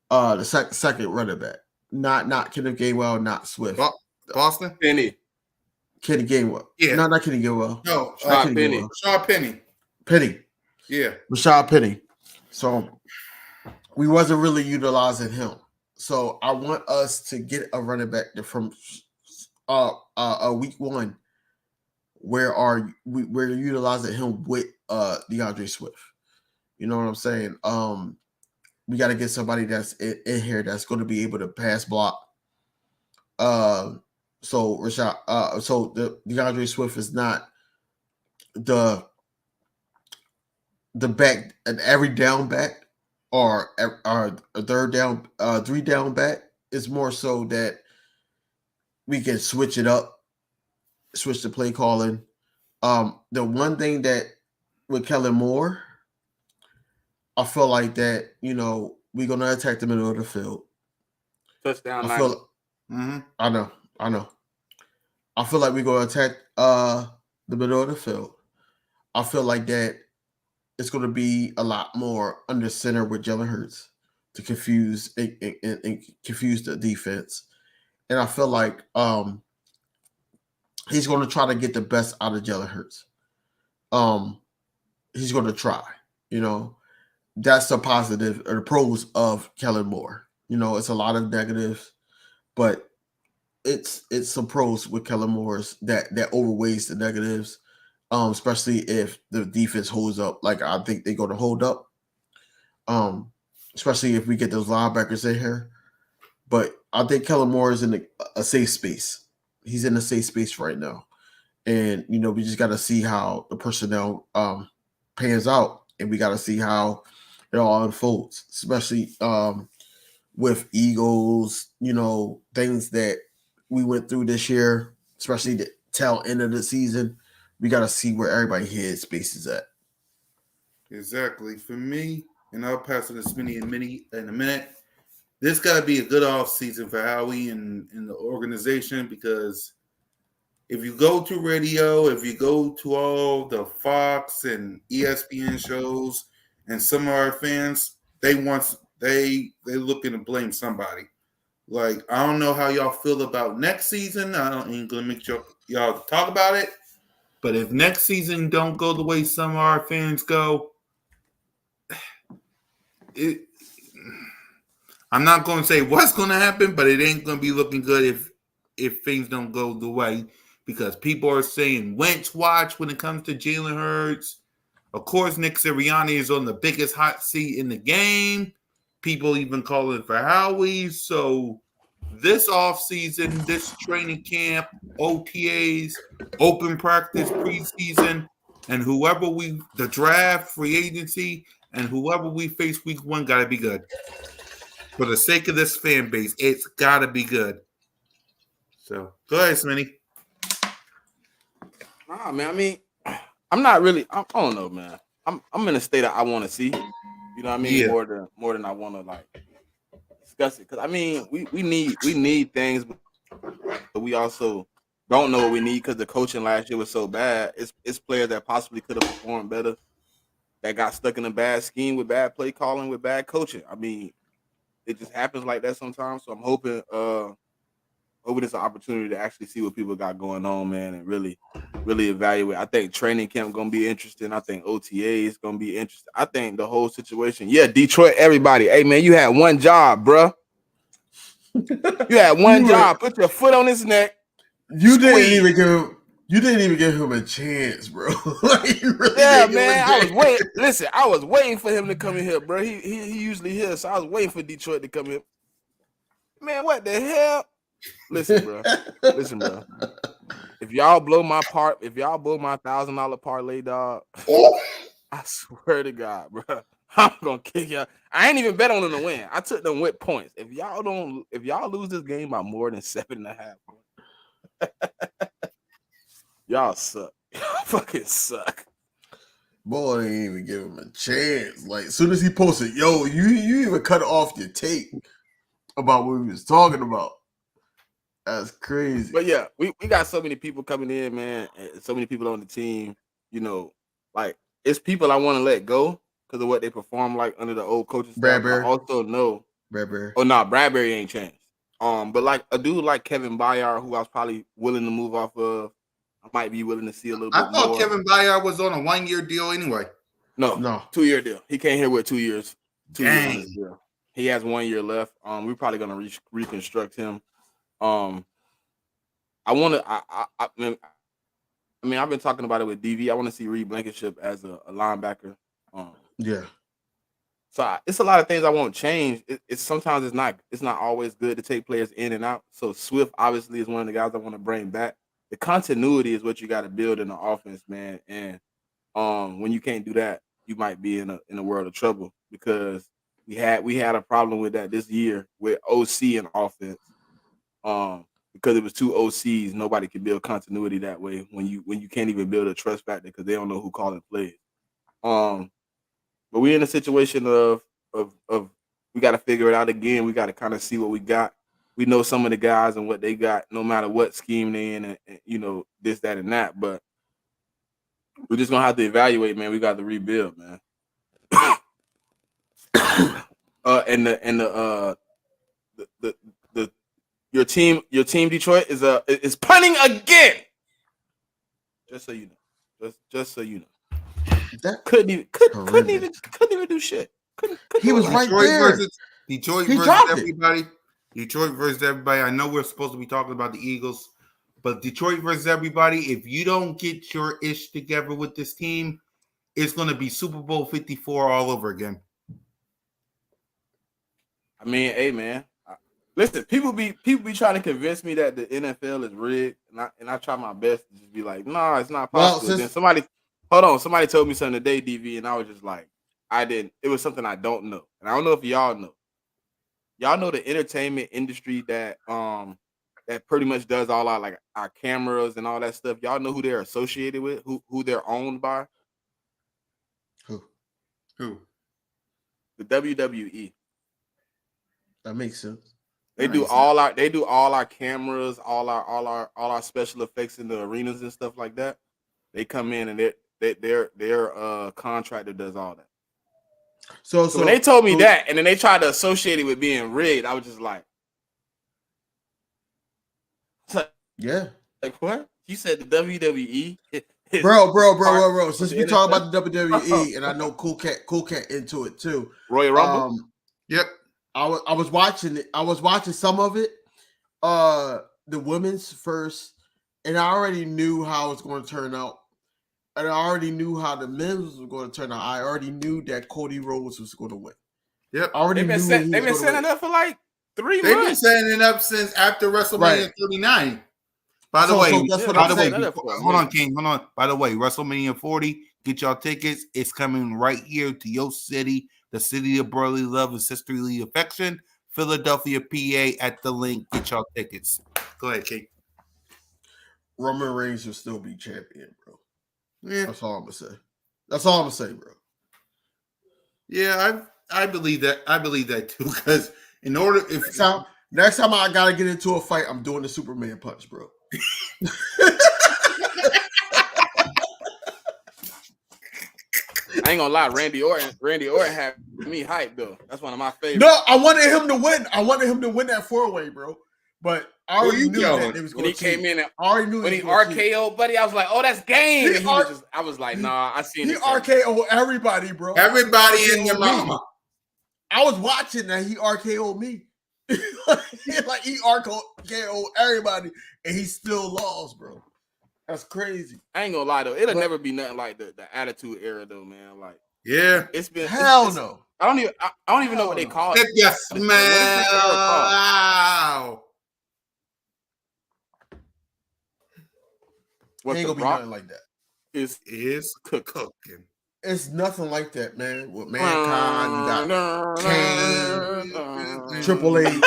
The second running back. Not Kenneth Gainwell, not Swift. Boston? Penny. Kenny Gainwell. Yeah. No, not Kenny Gainwell. No, Not Rashad Kenny Penny. Gainwell. Rashad Penny. Penny. Yeah. Rashad Penny. So we wasn't really utilizing him. So I want us to get a running back from week 1 where we're utilizing him with DeAndre Swift. You know what I'm saying? We got to get somebody that's in here that's going to be able to pass block. So the DeAndre Swift is not the back, an every down back or a third down, 3 down back. It's more so that we can switch it up, switch the play calling. The one thing that with Kellen Moore, I feel like that, we're gonna attack the middle of the field. Touchdown. I feel I know. I feel like we're gonna attack the middle of the field. I feel like that it's gonna be a lot more under center with Jalen Hurts to confuse and confuse the defense. And I feel like he's gonna try to get the best out of Jalen Hurts. He's gonna try, That's the positive or the pros of Kellen Moore. It's a lot of negatives, but it's some pros with Kellen Moore's that overweighs the negatives, especially if the defense holds up like I think they're going to hold up, especially if we get those linebackers in here. But I think Kellen Moore is in a safe space. He's in a safe space right now. And, we just got to see how the personnel pans out, and we got to see how it all unfolds, especially with Eagles, things that we went through this year, especially the tail end of the season. We got to see where everybody head space is at. Exactly. For me, and I'll pass it to Smitty in a minute, this got to be a good off season for Howie and the organization, because if you go to radio, if you go to all the Fox and ESPN shows, and some of our fans, they looking to blame somebody. Like, I don't know how y'all feel about next season. I ain't gonna make y'all talk about it. But if next season don't go the way some of our fans go, I'm not gonna say what's gonna happen, but it ain't gonna be looking good if things don't go the way, because people are saying Wentz watch when it comes to Jalen Hurts. Of course, Nick Sirianni is on the biggest hot seat in the game. People even calling for Howie. So this offseason, this training camp, OTAs, open practice, preseason, and the draft, free agency, and whoever we face week 1 got to be good. For the sake of this fan base, it's got to be good. So go ahead, Smitty. Nah, man. I mean, I'm not really. I don't know, man. I'm in a state that I want to see. You know what I mean? Yeah. More than I want to like discuss it. Because I mean, we need things, but we also don't know what we need because the coaching last year was so bad. It's players that possibly could have performed better that got stuck in a bad scheme with bad play calling, with bad coaching. I mean, it just happens like that sometimes. So I'm hoping it's an opportunity to actually see what people got going on, man, and really evaluate. I think training camp gonna be interesting. I think OTA is gonna be interesting. I think the whole situation. Yeah, Detroit, everybody. Hey, man, you had one job, bruh. You had one job. Put your foot on his neck. You didn't even give him a chance, bro. Like, really, yeah, man. I was waiting. Listen, I was waiting for him to come in here, bro. He usually here, so I was waiting for Detroit to come in. Man, what the hell? Listen, bro. If y'all blow my $1,000 parlay, dog, I swear to God, bro, I'm gonna kick y'all. I ain't even bet on them to win. I took them with points. If y'all lose this game by more than 7.5 points, y'all suck. Y'all fucking suck. Boy, they didn't even give him a chance. Like, as soon as he posted, you even cut off your tape about what we was talking about. That's crazy. But yeah, we got so many people coming in, man, and so many people on the team. You know, like it's people I want to let go because of what they perform like under the old coaching staff. I Bradbury. also know, Bradbury. oh no, Bradbury ain't changed. But like a dude like Kevin Byard, who I was probably willing to move off of, I might be willing to see a little bit I thought more. Kevin Byard was on a 1-year deal anyway. No, 2-year deal. He came here with 2 years. 2 years on his deal. He has 1 year left. We're probably gonna reconstruct him. I want to. I mean, I've been talking about it with DV. I want to see Reed Blankenship as a linebacker. Yeah. So it's a lot of things I won't change. It's sometimes it's not always good to take players in and out. So Swift obviously is one of the guys I want to bring back. The continuity is what you got to build in the offense, man. And when you can't do that, you might be in a world of trouble because we had a problem with that this year with OC and offense. Because it was 2 OCs, nobody can build continuity that way when you can't even build a trust factor because they don't know who calling plays. But we're in a situation of we got to figure it out again. We got to kind of see what we got. We know some of the guys and what they got, no matter what scheme they in, and you know this, that, and that. But we're just gonna have to evaluate, man. We got to rebuild, man. Your team Detroit is punting again. Just so you know, just so you know, That couldn't even do shit. he was right there. Detroit He versus dropped it. everybody. Detroit versus everybody. I know we're supposed to be talking about the Eagles, but Detroit versus everybody. If you don't get your ish together with this team, it's going to be Super Bowl 54 all over again. I mean, hey man, listen. People be trying to convince me that the NFL is rigged, and I try my best to just be like, nah, it's not possible. Well, Then somebody told me something today, DV, and I was just like, it was something I don't know, and I don't know if y'all know. Y'all know the entertainment industry that pretty much does all our cameras and all that stuff. Y'all know who they're associated with, who they're owned by? Who? The WWE. That makes sense. They do all our cameras, all our special effects in the arenas and stuff like that. They come in and their contractor does all that. So when they told me that, and then they tried to associate it with being rigged, I was just like, yeah. Like what? You said the WWE? Bro. Since we talk about the WWE, and I know Cool Cat into it too. Royal Rumble? Yep. I was watching it. I was watching some of it. The women's first, and I already knew how it's going to turn out. And I already knew how the men's was going to turn out. I already knew that Cody Rhodes was going to win. Yep. They've been setting it up for like 3 months. They've been setting it up since after WrestleMania 39. By the way, hold on, King. Hold on. By the way, WrestleMania 40, get y'all tickets. It's coming right here to your city, the city of brotherly love and sisterly affection, Philadelphia, PA. At the link, get y'all tickets. Go ahead, King. Roman Reigns will still be champion, bro. Yeah. That's all I'm gonna say, bro. Yeah, I believe that. I believe that too. Because in order, next time I gotta get into a fight, I'm doing the Superman punch, bro. I ain't gonna lie, Randy Orton had me hyped though. That's one of my favorites. No, I wanted him to win. I wanted him to win that 4-way, bro. But I already knew that it was going to cheat. Came in, I already knew when he RKO'd Buddy, I was like, "Oh, that's game." I was like, "Nah, I seen it." He RKO'd everybody, bro. Everybody in your mama. I was watching that he RKO'd me. Like he RKO'd everybody, and he still lost, bro. That's crazy. I ain't gonna lie though, it'll never be nothing like the Attitude Era though, man. Like, yeah, it's been no. I don't even know what they call it. Yes, man. Wow. It ain't gonna be nothing like that. Is cooking. It's nothing like that, man. With Mankind, you got Kane, Triple H,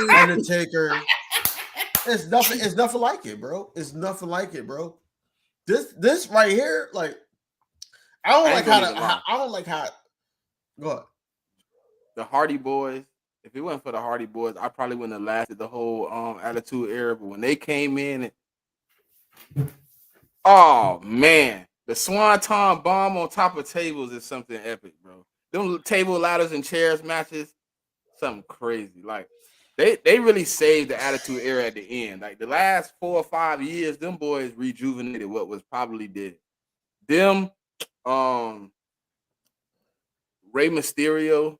Undertaker. It's nothing like it, bro. It's nothing like it, bro. This right here, like, I don't like how. Go ahead. The Hardy Boys, if it wasn't for the Hardy Boys, I probably wouldn't have lasted the whole Attitude Era. But when they came in, oh man, the Swanton Bomb on top of tables is something epic, bro. Them table ladders and chairs matches, something crazy. Like they really saved the Attitude Era at the end. Like the last 4 or 5 years, them boys rejuvenated what was probably dead. Them, Rey Mysterio,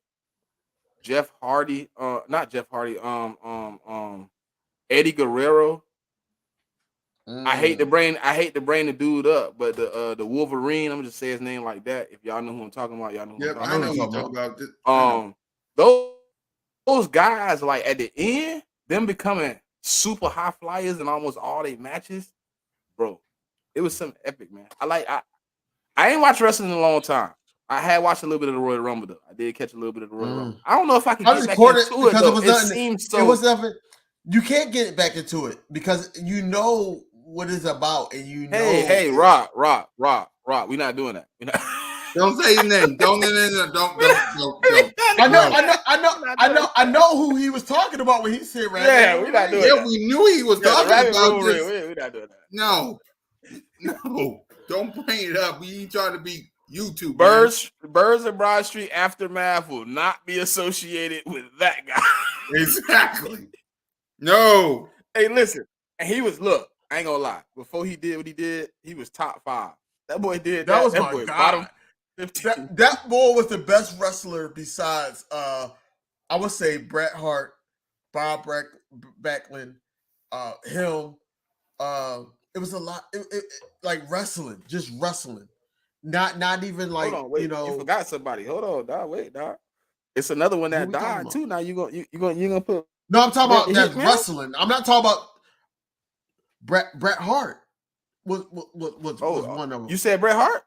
Jeff Hardy, not Jeff Hardy, Eddie Guerrero. I hate to bring the dude up, but the Wolverine, I'm just say his name like that. If y'all know who I'm talking about, y'all know who I'm talking I know about. who you talking about. Those guys, like at the end, them becoming super high flyers in almost all their matches, bro. It was something epic, man. I ain't watched wrestling in a long time. I had watched a little bit of the Royal Rumble though. I did catch a little bit of the Royal Rumble. I don't know if I can get back into it though. It seems so. It was nothing. You can't get back into it because you know what it's about, and you know. Hey, Rock. We're not doing that. Don't say his name. Don't. I know who he was talking about when he said Rabbit. Yeah, we're not doing that. Yeah, we knew he was talking about this. We're not doing that. No, don't bring it up. We ain't trying to be YouTube. Birds and Broad Street Aftermath will not be associated with that guy. Exactly. No. Hey, listen. And he was, look, I ain't gonna lie. Before he did what he did, he was top 5. That boy did that. That was that my boy God. Bottom 15. That boy was the best wrestler besides, I would say Bret Hart, Bob Backlund, him. It was a lot. Like wrestling, just wrestling. Not even like, Hold on, wait, you forgot somebody. Hold on, dog. Wait, dog. It's another one that died too. Now you gonna put. No, I'm talking about that wrestling. I'm not talking about Bret Hart. Was one of them. You said Bret Hart?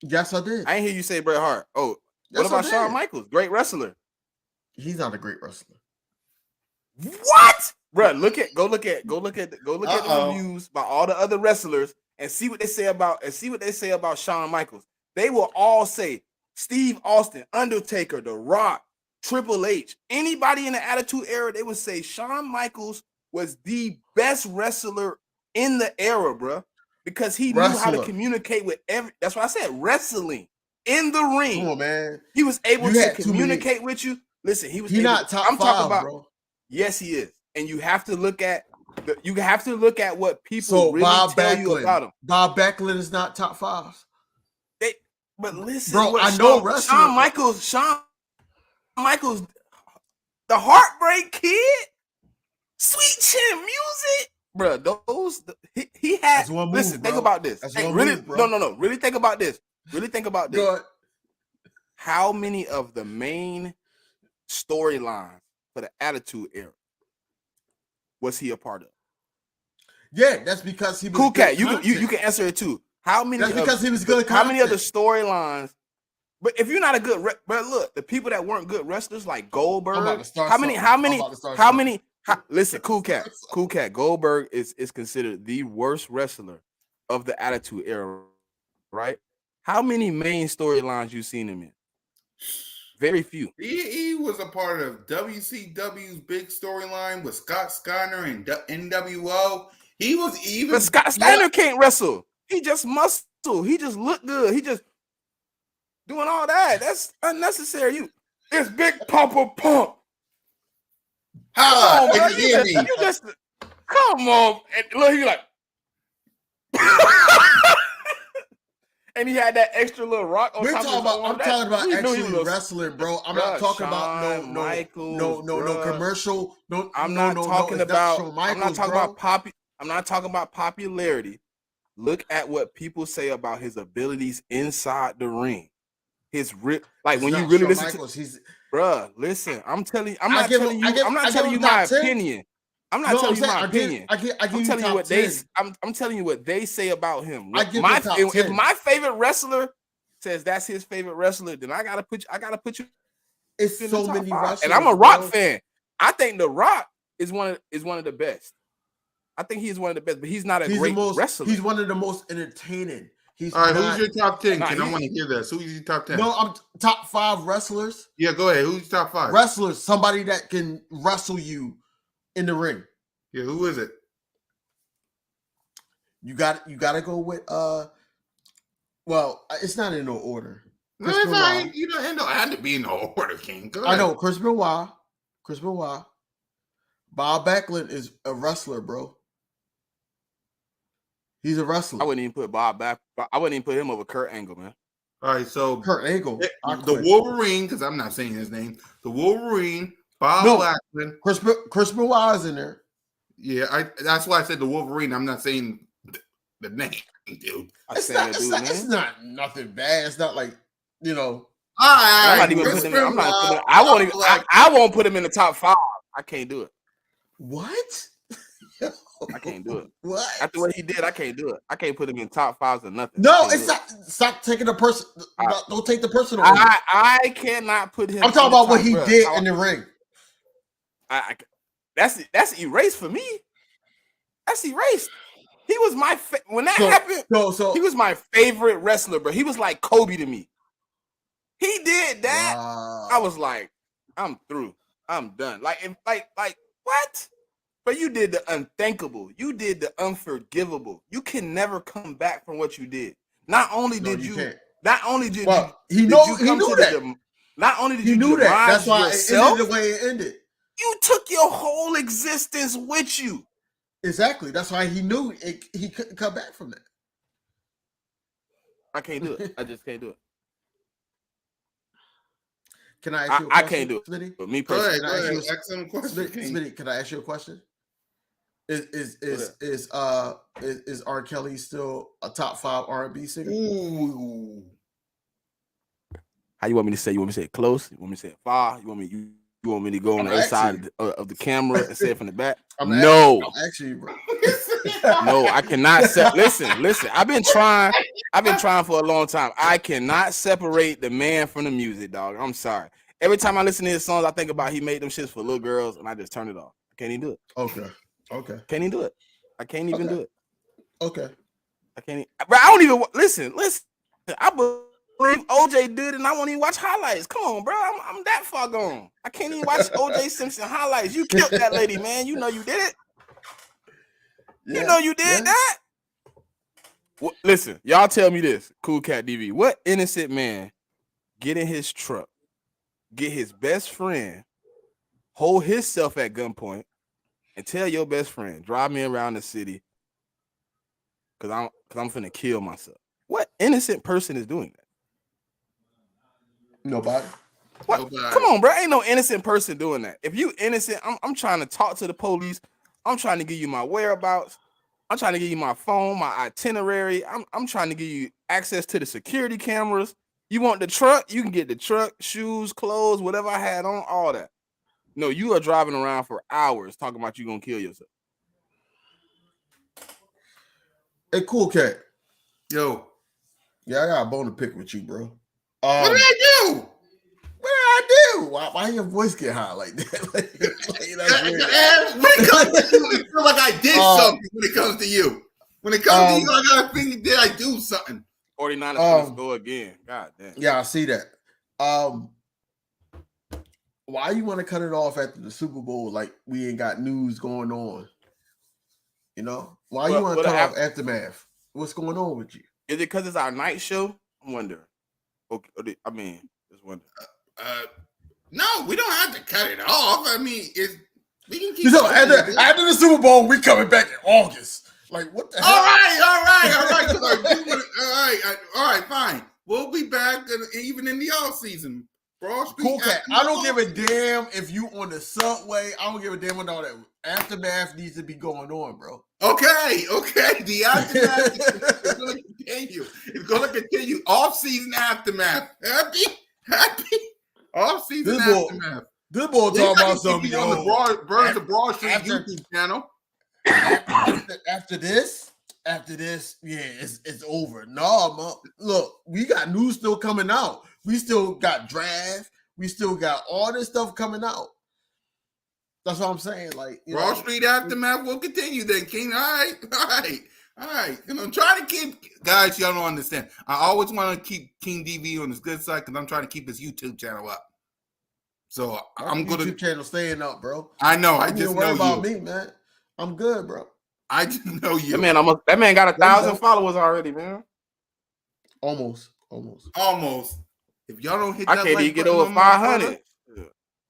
Yes, I did. I ain't hear you say Bret Hart. Oh, yes, what about Shawn Michaels? Great wrestler. He's not a great wrestler. What? Bro, go look at the reviews by all the other wrestlers and see what they say about Shawn Michaels. They will all say Steve Austin, Undertaker, The Rock, Triple H, anybody in the Attitude Era, they would say Shawn Michaels was the best wrestler in the era, bro, because he knew how to communicate with that's what I said, wrestling in the ring. Come on, man. He was able to communicate with you. Listen, he's not top 5, talking about, bro. Yes, he is. And you have to look at what people really tell you about him. Bob Backlund is not top 5. But listen, bro, I know wrestling. Shawn Michaels, the Heartbreak Kid, Sweet Chin Music, bro. He had. Listen, think about this. Hey, really, no. Really think about this. How many of the main storylines for the Attitude Era was he a part of? Yeah, that's because he was Cool Cat. You can answer it too. How many? That's because he was good. How many of the storylines? But if you're not a good, but look, the people that weren't good wrestlers like Goldberg. Listen, Cool Cat. Goldberg is considered the worst wrestler of the Attitude Era, right? How many main storylines you seen him in? Very few. He was a part of WCW's big storyline with Scott Steiner and NWO. He was even. But Scott Steiner can't wrestle. He just muscle. He just look good. He just doing all that. That's unnecessary. It's Big Papa Pump. Come on, you just come on. And look, he like. And he had that extra little rock on top of his arm. I'm talking about actually wrestling, bro. I'm not talking about no commercial. I'm not talking about popularity. Look at what people say about his abilities inside the ring. His when you really listen to, bruh, listen. I'm telling you. I'm not telling you my opinion. I'm not telling you my opinion. I'm telling you what they. I'm telling you what they say about him. If my favorite wrestler says that's his favorite wrestler, then I gotta put you. It's so many wrestlers, and I'm a Rock fan. I think The Rock is one of the best. I think he's one of the best, but he's not a great wrestler. He's one of the most entertaining. He's All right, not, who's your top 10? Nah, Ken, I want to hear this. Who's your top 10? no, I'm top 5 wrestlers. Yeah, go ahead. Who's your top 5? Wrestlers, somebody that can wrestle you in the ring. Yeah, who is it? You got to go with well, it's not in no order. No, Chris it's Benoit. fine. You know, it had to be in the order, King. Go ahead. I know Chris Benoit. Bob Backlund is a wrestler, bro. He's a wrestler. I wouldn't even put Bob back. I wouldn't even put him over Kurt Angle, man. All right, so Kurt Angle. the Wolverine, because I'm not saying his name. The Wolverine, Bob Backlund. Chris Benoit is in there. Yeah, that's why I said the Wolverine. I'm not saying the name, dude. It's not nothing bad. It's not like, you know. All right, I'm not even putting him. I won't put him in the top 5. I can't do it. What? I can't do it. What? After what he did, I can't do it. I can't put him in top 5s or nothing. No, it's not. Stop taking the person. Don't take the personal. I cannot put him. I'm talking about what he did in the ring. That's erased for me. That's erased. He was my when that happened. So he was my favorite wrestler, bro. He was like Kobe to me. He did that. Wow. I was like, I'm through. I'm done. Like what? But you did the unthinkable. You did the unforgivable. You can never come back from what you did. Not only did you he knew that. Not only did he you knew that. That's why yourself, it ended the way it ended. You took your whole existence with you. Exactly. That's why he knew he couldn't come back from that. I can't do it. I just can't do it. Can I ask you a question? I can't do it. Smitty? But me personally, Smitty, can I ask you a question? Is R. Kelly still a top 5 R&B singer? Ooh. How you want me to say? You want me to say it close? You want me to say it far? You want me to go on the other side of the camera and say it from the back? No. I'm actually, bro. No, I cannot. Listen. I've been trying for a long time. I cannot separate the man from the music, dog. I'm sorry. Every time I listen to his songs, I think about he made them shits for little girls, and I just turn it off. I can't even do it. Okay. Can't even do it. I can't even do it. Okay. I can't. But I don't even listen. I believe OJ did, and I won't even watch highlights. Come on, bro. I'm that far gone. I can't even watch OJ Simpson highlights. You killed that lady, man. You know you did it. Yeah, you know you did that. Well, listen, y'all tell me this, Cool Cat DV. What innocent man get in his truck, get his best friend, hold himself at gunpoint, and tell your best friend, drive me around the city because I'm finna kill myself? What innocent person is doing that? Nobody. What? Nobody. Come on, bro. Ain't no innocent person doing that. If you innocent, I'm trying to talk to the police. I'm trying to give you my whereabouts. I'm trying to give you my phone, my itinerary. I'm trying to give you access to the security cameras. You want the truck? You can get the truck, shoes, clothes, whatever I had on, all that. No, you are driving around for hours talking about you gonna kill yourself. Hey, Cool Cat. Yo. Yeah, I got a bone to pick with you, bro. What did I do? What did I do? Why your voice get high like that? When it comes to you, it feels like I did something when it comes to you. When it comes to you, I gotta think, did I do something? 49ers go again. God damn. Yeah, I see that. Why you want to cut it off after the Super Bowl like we ain't got news going on? You know? Why you want to cut off Aftermath? What's going on with you? Is it because it's our night show? I'm wondering. Okay, I mean, just wondering. No, we don't have to cut it off. I mean, we can keep. So after the Super Bowl, we coming back in August. Like what the hell? All right, fine. We'll be back even in the off season. Cool Cat. I don't give a damn if you on the subway. I don't give a damn what all that Aftermath needs to be going on, bro. Okay. The Aftermath is going to continue. It's going to continue. Off-season Aftermath. Happy? Off-season Aftermath. This boy talking about something on the Birds of Broad Street YouTube channel. After this, yeah, it's over. No, look, we got news still coming out. We still got draft. We still got all this stuff coming out. That's what I'm saying. Like Broad Street Aftermath will continue then, King. All right. All right, I'm trying to keep guys. Y'all don't understand. I always want to keep King DV on his good side because I'm trying to keep his YouTube channel up. So I'm My gonna. YouTube channel staying up, bro. I know. I Don't just even worry know about you. me, man. I'm good, bro. I just know you. That man got 1,000 dope. followers already, man. Almost. Almost. If y'all don't hit I that can't like even get button over on my brother, 500. Yeah.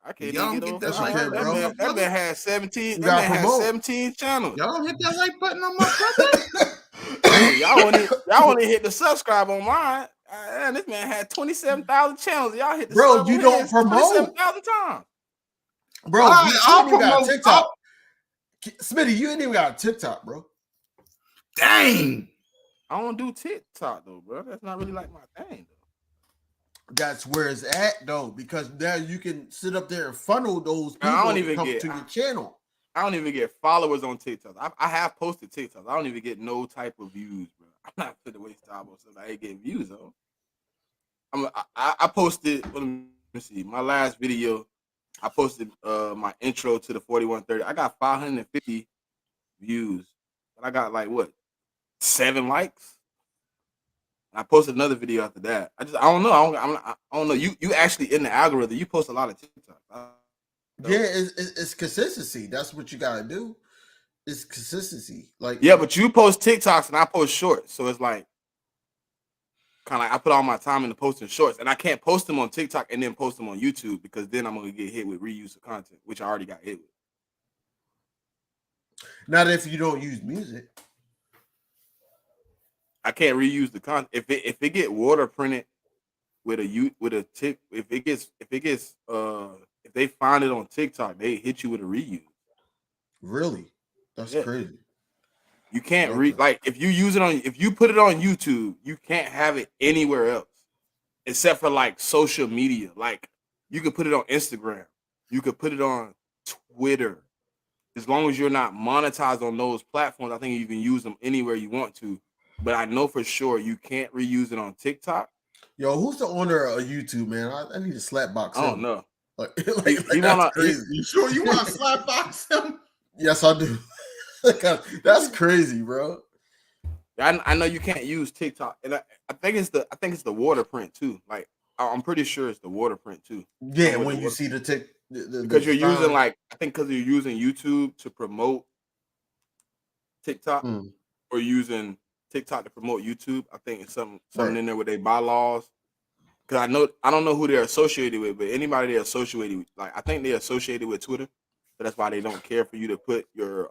I can't y'all even don't get over get that Yes, you like 500. can, button bro. on my That man brother. has 17. You That gotta man has promote. 17 channels. Y'all don't hit that like button on my brother. Hey, y'all only hit the subscribe on mine. Man, this man had 27,000 channels. Y'all hit the Bro, sub you on don't his promote. 27,000 times. Bro, All you right, I'll ain't even got a promote. TikTok. Smitty, you ain't even got a TikTok, bro. Dang. I don't do TikTok though, bro. That's not really like my thing though. That's where it's at, though, because now you can sit up there and funnel those I people don't to even come get- to your channel. I don't even get followers on TikTok. I have posted TikToks. I don't even get no type of views, bro. I'm not fit to waste time on something I ain't getting views on. I posted. Let me see. My last video, I posted my intro to the 4130. I got 550 views, but I got like what 7 likes. And I posted another video after that. I don't know. I don't know. You actually in the algorithm. You post a lot of TikToks. Yeah, it's consistency. That's what you gotta do. It's consistency. Like, Yeah, but you post TikToks and I post shorts, so it's like kind of like I put all my time into posting shorts, and I can't post them on TikTok and then post them on YouTube because then I'm gonna get hit with reuse of content, which I already got hit with. not if you don't use music. I can't reuse the content if it get water printed with a tick. If they find it on TikTok, they hit you with a reuse. Really? That's Yeah. crazy. You can't Okay. like if you put it on YouTube, you can't have it anywhere else except for like social media. Like you could put it on Instagram, you could put it on Twitter. As long as you're not monetized on those platforms, I think you can use them anywhere you want to. But I know for sure you can't reuse it on TikTok. Yo, who's the owner of YouTube, man? I need to slap box I him. don't know. Like, He that's wanna- crazy. You sure you want to slap box him? Yes, I do. That's crazy, bro. I know you can't use TikTok, and I think it's the water print too. Like I'm pretty sure it's the water print too. Yeah, with when the you water- see the tick, because you're using because you're using YouTube to promote TikTok Mm. or using TikTok to promote YouTube. I think it's something Right. in there with their bylaws. Because I don't know who they're associated with, but anybody they're associated with, like I think they're associated with Twitter, so that's why they don't care for you to put your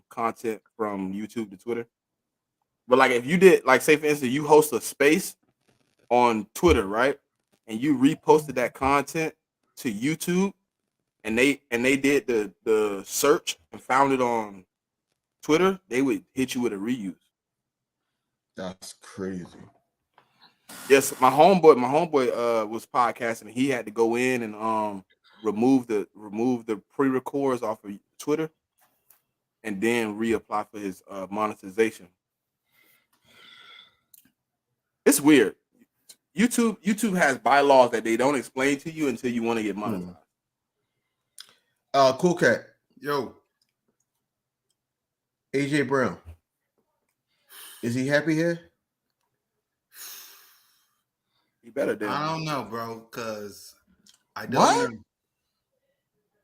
content from YouTube to Twitter. But like if you did, like say for instance, you host a space on Twitter, right, and you reposted that content to YouTube, and they did the search and found it on Twitter, they would hit you with a reuse. That's crazy. Yes, my homeboy was podcasting, and he had to go in and remove the pre-records off of Twitter and then reapply for his monetization. It's weird. YouTube has bylaws that they don't explain to you until you want to get monetized. Cool cat. Yo, AJ Brown. Is he happy here? He better than I don't know, bro, because I don't What? know.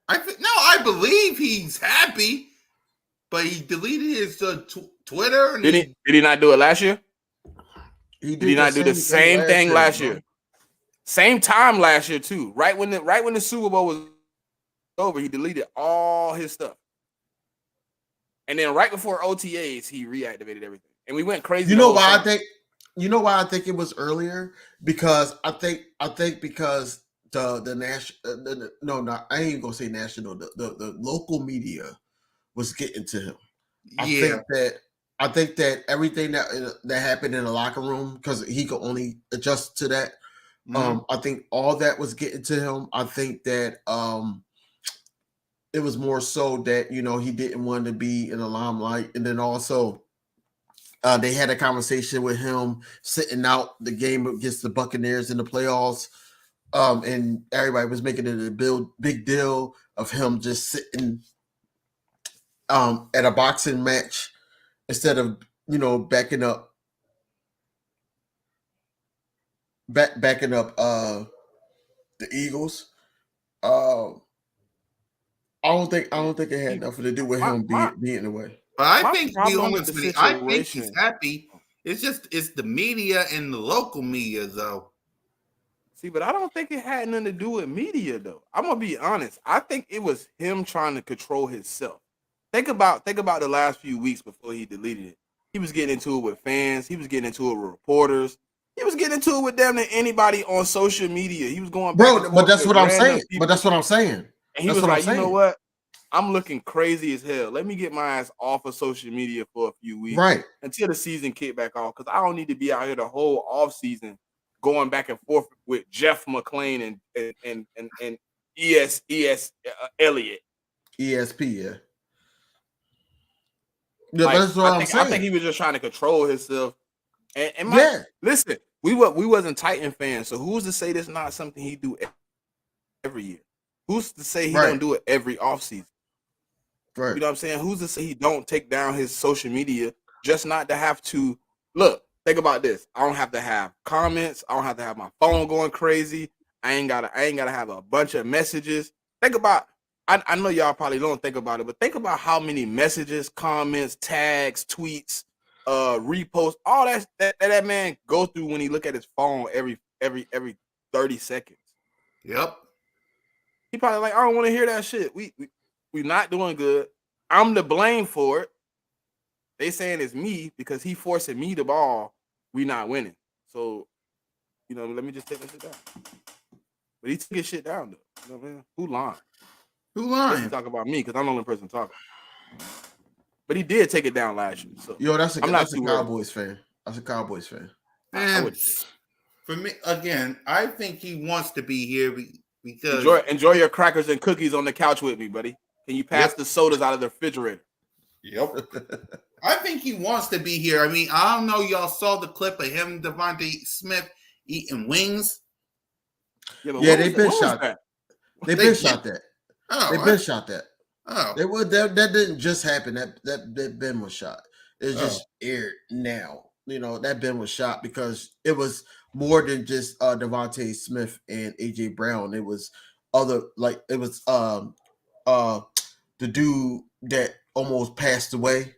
I believe he's happy, but he deleted his Twitter and did he not do it last year? Did he not do the same thing last year? Same time last year too. Right when the Super Bowl was over, he deleted all his stuff. And then right before OTAs, he reactivated everything. And we went crazy. You know why I think it was earlier? Because I think because the national no, I ain't even gonna say national, the local media was getting to him. yeah, I think that everything that happened in the locker room, because he could only adjust to that. I think all that was getting to him. I think that it was more so that he didn't want to be in the limelight, and then also they had a conversation with him sitting out the game against the Buccaneers in the playoffs, and everybody was making it a big deal of him just sitting at a boxing match instead of backing up the Eagles. I don't think it had nothing to do with him being in the way. But I My think, to be problem with honest the with you, I think he's situation- happy. It's the media and the local media, though. See, but I don't think it had nothing to do with media, though. I'm gonna be honest. I think it was him trying to control himself. Think about the last few weeks before he deleted it. He was getting into it with fans. He was getting into it with reporters. He was getting into it with damn near anybody on social media. He was going back and Bro, but forth that's with what I'm random saying. people. But that's what I'm saying. And he That's was what I'm like, you know saying. what? I'm looking crazy as hell. Let me get my ass off of social media for a few weeks Right. until the season kick back off, because I don't need to be out here the whole off season going back and forth with Jeff McClain and ES Elliott. ESP, yeah. Yeah, Like, that's what I'm I saying. think he was just trying to control himself. And Yeah. listen, we wasn't Titan fans, so who's to say this not something he do every year? Who's to say he Right. don't do it every offseason? Right. You know what I'm saying? Who's to say he don't take down his social media just not to have to look? Think about this. I don't have to have comments. I don't have to have my phone going crazy. I ain't gotta have a bunch of messages. Think about. I know y'all probably don't think about it, but think about how many messages, comments, tags, tweets, reposts, all that man go through when he look at his phone every 30 seconds. Yep. He probably like, I don't want to hear that shit. We not doing good. I'm to blame for it. They saying it's me because he forcing me the ball. We not winning. So, let me just take that shit down. But he took his shit down though. You know what I mean? Who lying? Who Let's lying? talk about me because I'm the only person talking. But he did take it down last year. So Yo, that's a I'm not too worried. Cowboys fan. That's a Cowboys fan. I And would say. for me, again, I think he wants to be here because Enjoy your crackers and cookies on the couch with me, buddy. Can you pass the sodas out of the refrigerator? Yep. I think he wants to be here. I mean, I don't know. Y'all saw the clip of him, Devontae Smith, eating wings. Yeah, Yeah, they been shot. that. They been shot that. Oh, They been shot that. oh, That didn't just happen. That Ben was shot. It just aired now. That Ben was shot because it was more than just Devontae Smith and AJ Brown. It was other the dude that almost passed away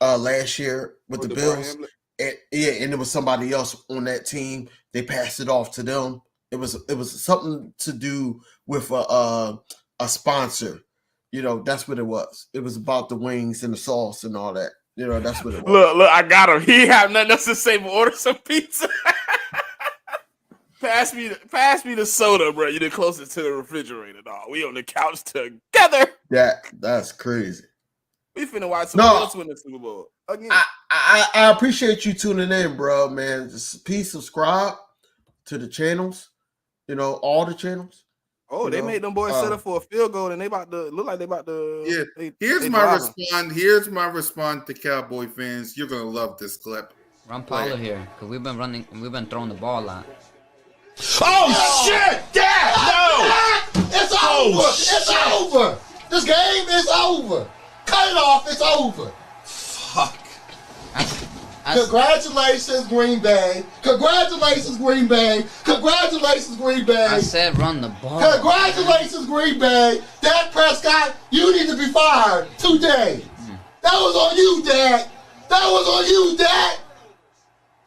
last year with the Bills. And it was somebody else on that team. They passed it off to them. It was something to do with a sponsor. That's what it was. It was about the wings and the sauce and all that. That's what it was. Look, I got him. He have nothing else to say but order some pizza. Pass me the soda, bro. You're the closest to the refrigerator, dog. We on the couch together. That's crazy. We finna watch somebody else win the Super Bowl again. I appreciate you tuning in, bro, man. Just please subscribe to the channels. All the channels. Oh, they made them boys set up for a field goal, and they about to look like they about to. yeah. Here's my response to Cowboy fans. You're gonna love this clip. Run Paulo here, because we've been throwing the ball a lot. Oh shit! Dad! No! It's over! It's over! This game is over! Cut it off, it's over! Fuck. Congratulations, Green Bay! Congratulations, Green Bay! Congratulations, Green Bay! I said run the ball. Congratulations, Green Bay! Dak Prescott, you need to be fired today! That was on you, Dad! That was on you, Dad!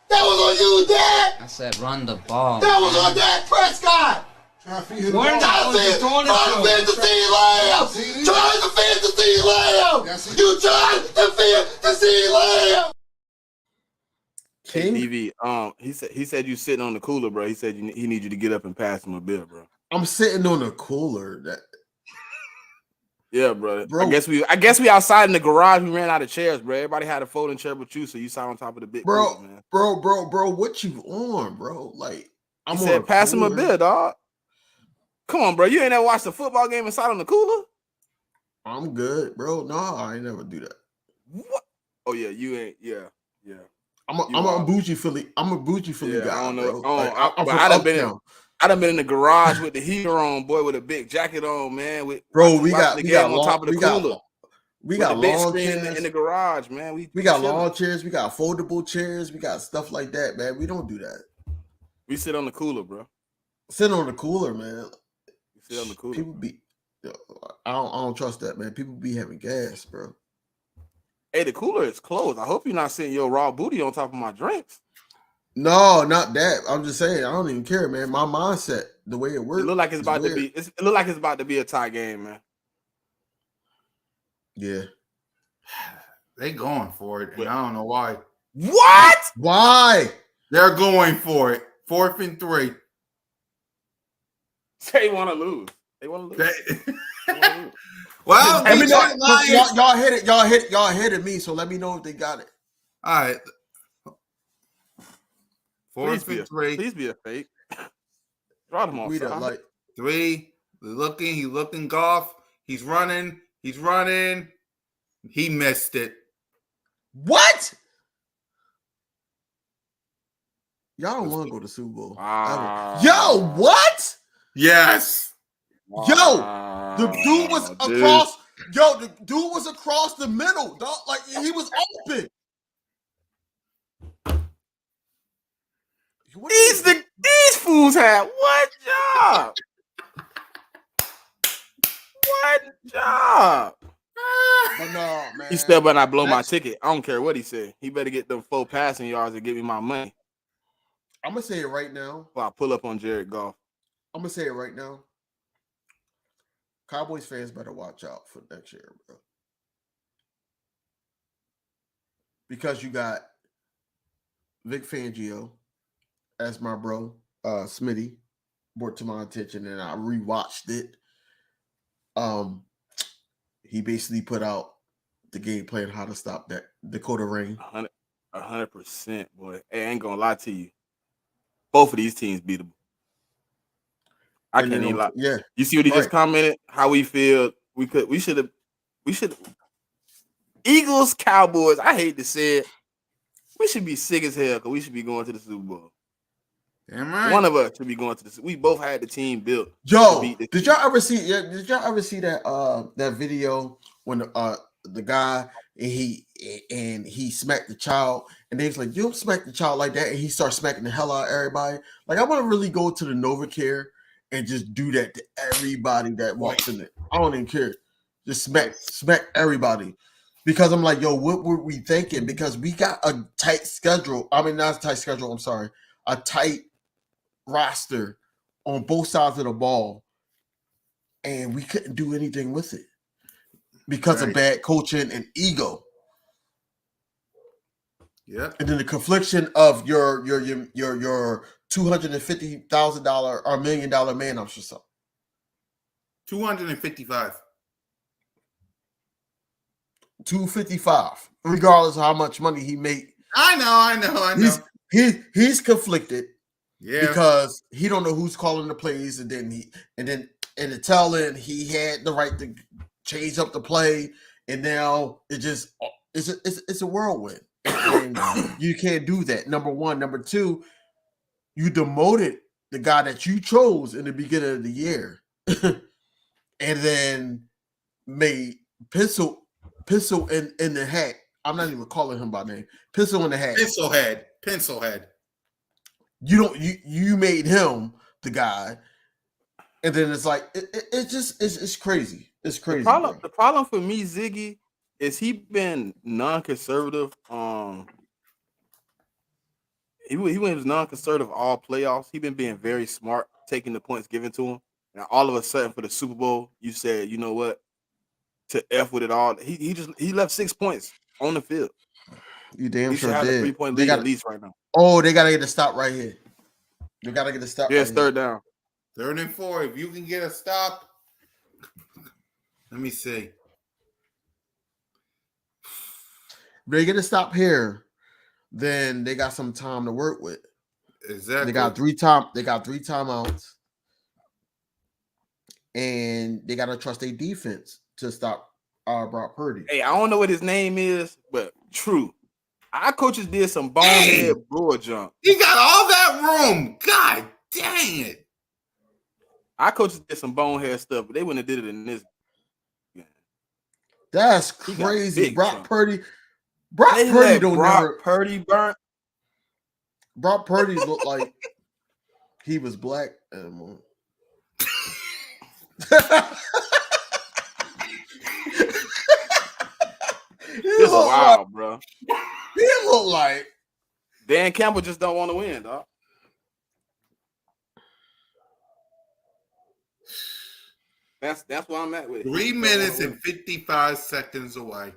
That was on you, Dad! I said run the ball. That was on Dak Prescott! Trying to defend the CeeDee Lamb! Trying to defend the CeeDee Lamb! You trying to defend the CeeDee Lamb! King? DV, he said you sitting on the cooler, bro. He said he need you to get up and pass him a bill, bro. I'm sitting on a cooler. Yeah, bro. I guess we outside in the garage. We ran out of chairs, bro. Everybody had a folding chair but you, so you sat on top of the big cooler, man. Bro, what you on, bro? Like, He said pass him a bill, dog. Come on, bro. You ain't never watched a football game and sat on the cooler? I'm good, bro. No, I ain't never do that. What? Oh yeah, you ain't. Yeah. I'm a bougie Philly. I'm a bougie Philly guy. I don't know. Bro. I done been in the garage with the heater on, boy, with a big jacket on, man. We We With got the big lawn screen chairs. in the garage, man. We got chilling. lawn chairs. We got foldable chairs. We got stuff like that, man. We don't do that. We sit on the cooler, bro. Sit on the cooler, man. We sit on the cooler. People be, I don't trust that, man. People be having gas, bro. Hey, the cooler is closed. I hope you're not sitting your raw booty on top of my drinks. No, not that. I'm just saying, I don't even care, man. My mindset, the way it works, It look like it's about weird. to be. It look like it's about to be a tie game, man. Yeah. They going for it, and I don't know why. What? Why? They're going for it. 4th and 3. They want to lose. They want to lose. They- They wanna lose. well, Let me know. Detroit Lions. Y'all hit at me. So let me know if they got it. All right. Please 4th be, and 3. please be a fake. Draw them off. We don't like. 3. He's looking golf. He's running. He missed it. What? Y'all don't want to go to Super Bowl. Wow. Yo, what? Yes. The dude was dude. across. Yo, the dude was across the middle, dog. Like he was open. What is These fools had what job? What job? But no, man. He still better not blow my ticket. I don't care what he said. He better get them 4 passing yards and give me my money I'm gonna say it right now. before I pull up on Jared Goff. I'm gonna say it right now. Cowboys fans better watch out for next year, bro. Because you got Vic Fangio as my bro, Smitty, brought to my attention, and I rewatched it. He basically put out the game plan how to stop that Dakota Rain. 100%, boy. Hey, I ain't gonna lie to you. Both of these teams beatable. I And can't then even lie. Yeah, You see what he just Right. commented? How we feel. We should. Eagles, Cowboys. I hate to say it. We should be sick as hell because we should be going to the Super Bowl. Damn right. One of us should be going to the. We both had the team built. Yo, to beat the did y'all ever see? Yeah, did y'all ever see that that video when the guy and he smacked the child and they was like, "You don't smack the child like that," and he starts smacking the hell out of everybody. Like I want to really go to the NovaCare and just do that to everybody that walks in it. I don't even care. Just smack everybody. Because I'm like, yo, what were we thinking? Because we got a tight schedule. I mean, not a tight schedule. I'm sorry, a tight roster on both sides of the ball, and we couldn't do anything with it because of Right. bad coaching and ego, Yep. and then the confliction of your $250,000 or $1 million man ups or something. 255. 255, regardless of how much money he made. I know. He's conflicted. Yeah. Because he don't know who's calling the plays, and then in the tail end he had the right to change up the play, and now it's a whirlwind, and you can't do that. Number one, number two, you demoted the guy that you chose in the beginning of the year, and then made pencil in the hat. I'm not even calling him by name. Pencil in the hat. Pencil head. You made him the guy, and then it's like it's crazy. It's crazy. The problem for me, Ziggy, is he been non-conservative. He was non-conservative all playoffs. He been being very smart, taking the points given to him. And all of a sudden for the Super Bowl, you said, you know what? To F with it all. He left 6 points on the field. You damn He should sure have a did. 3-point lead at least right now. Oh, they gotta get a stop right here. They gotta get a stop. Yeah, right it's third here. down. 3rd and 4. If you can get a stop. Let me see. If they get a stop here, then they got some time to work with. Exactly. They got three timeouts, and they gotta trust their defense to stop Brock Purdy. Hey, I don't know what his name is, but true. Our coaches did some bonehead broad jump. He got all that room. God dang it. Our coaches did some bonehead stuff, but they wouldn't have did it in this game. That's He got crazy. big Brock trunk. Purdy. Brock They Purdy let don't Brock never. Purdy burn. Brock Purdy looked like he was black at the moment. This is wild, bro. He looked like Dan Campbell just don't want to win, dog. That's where I'm at with it. 3 minutes and 55 seconds away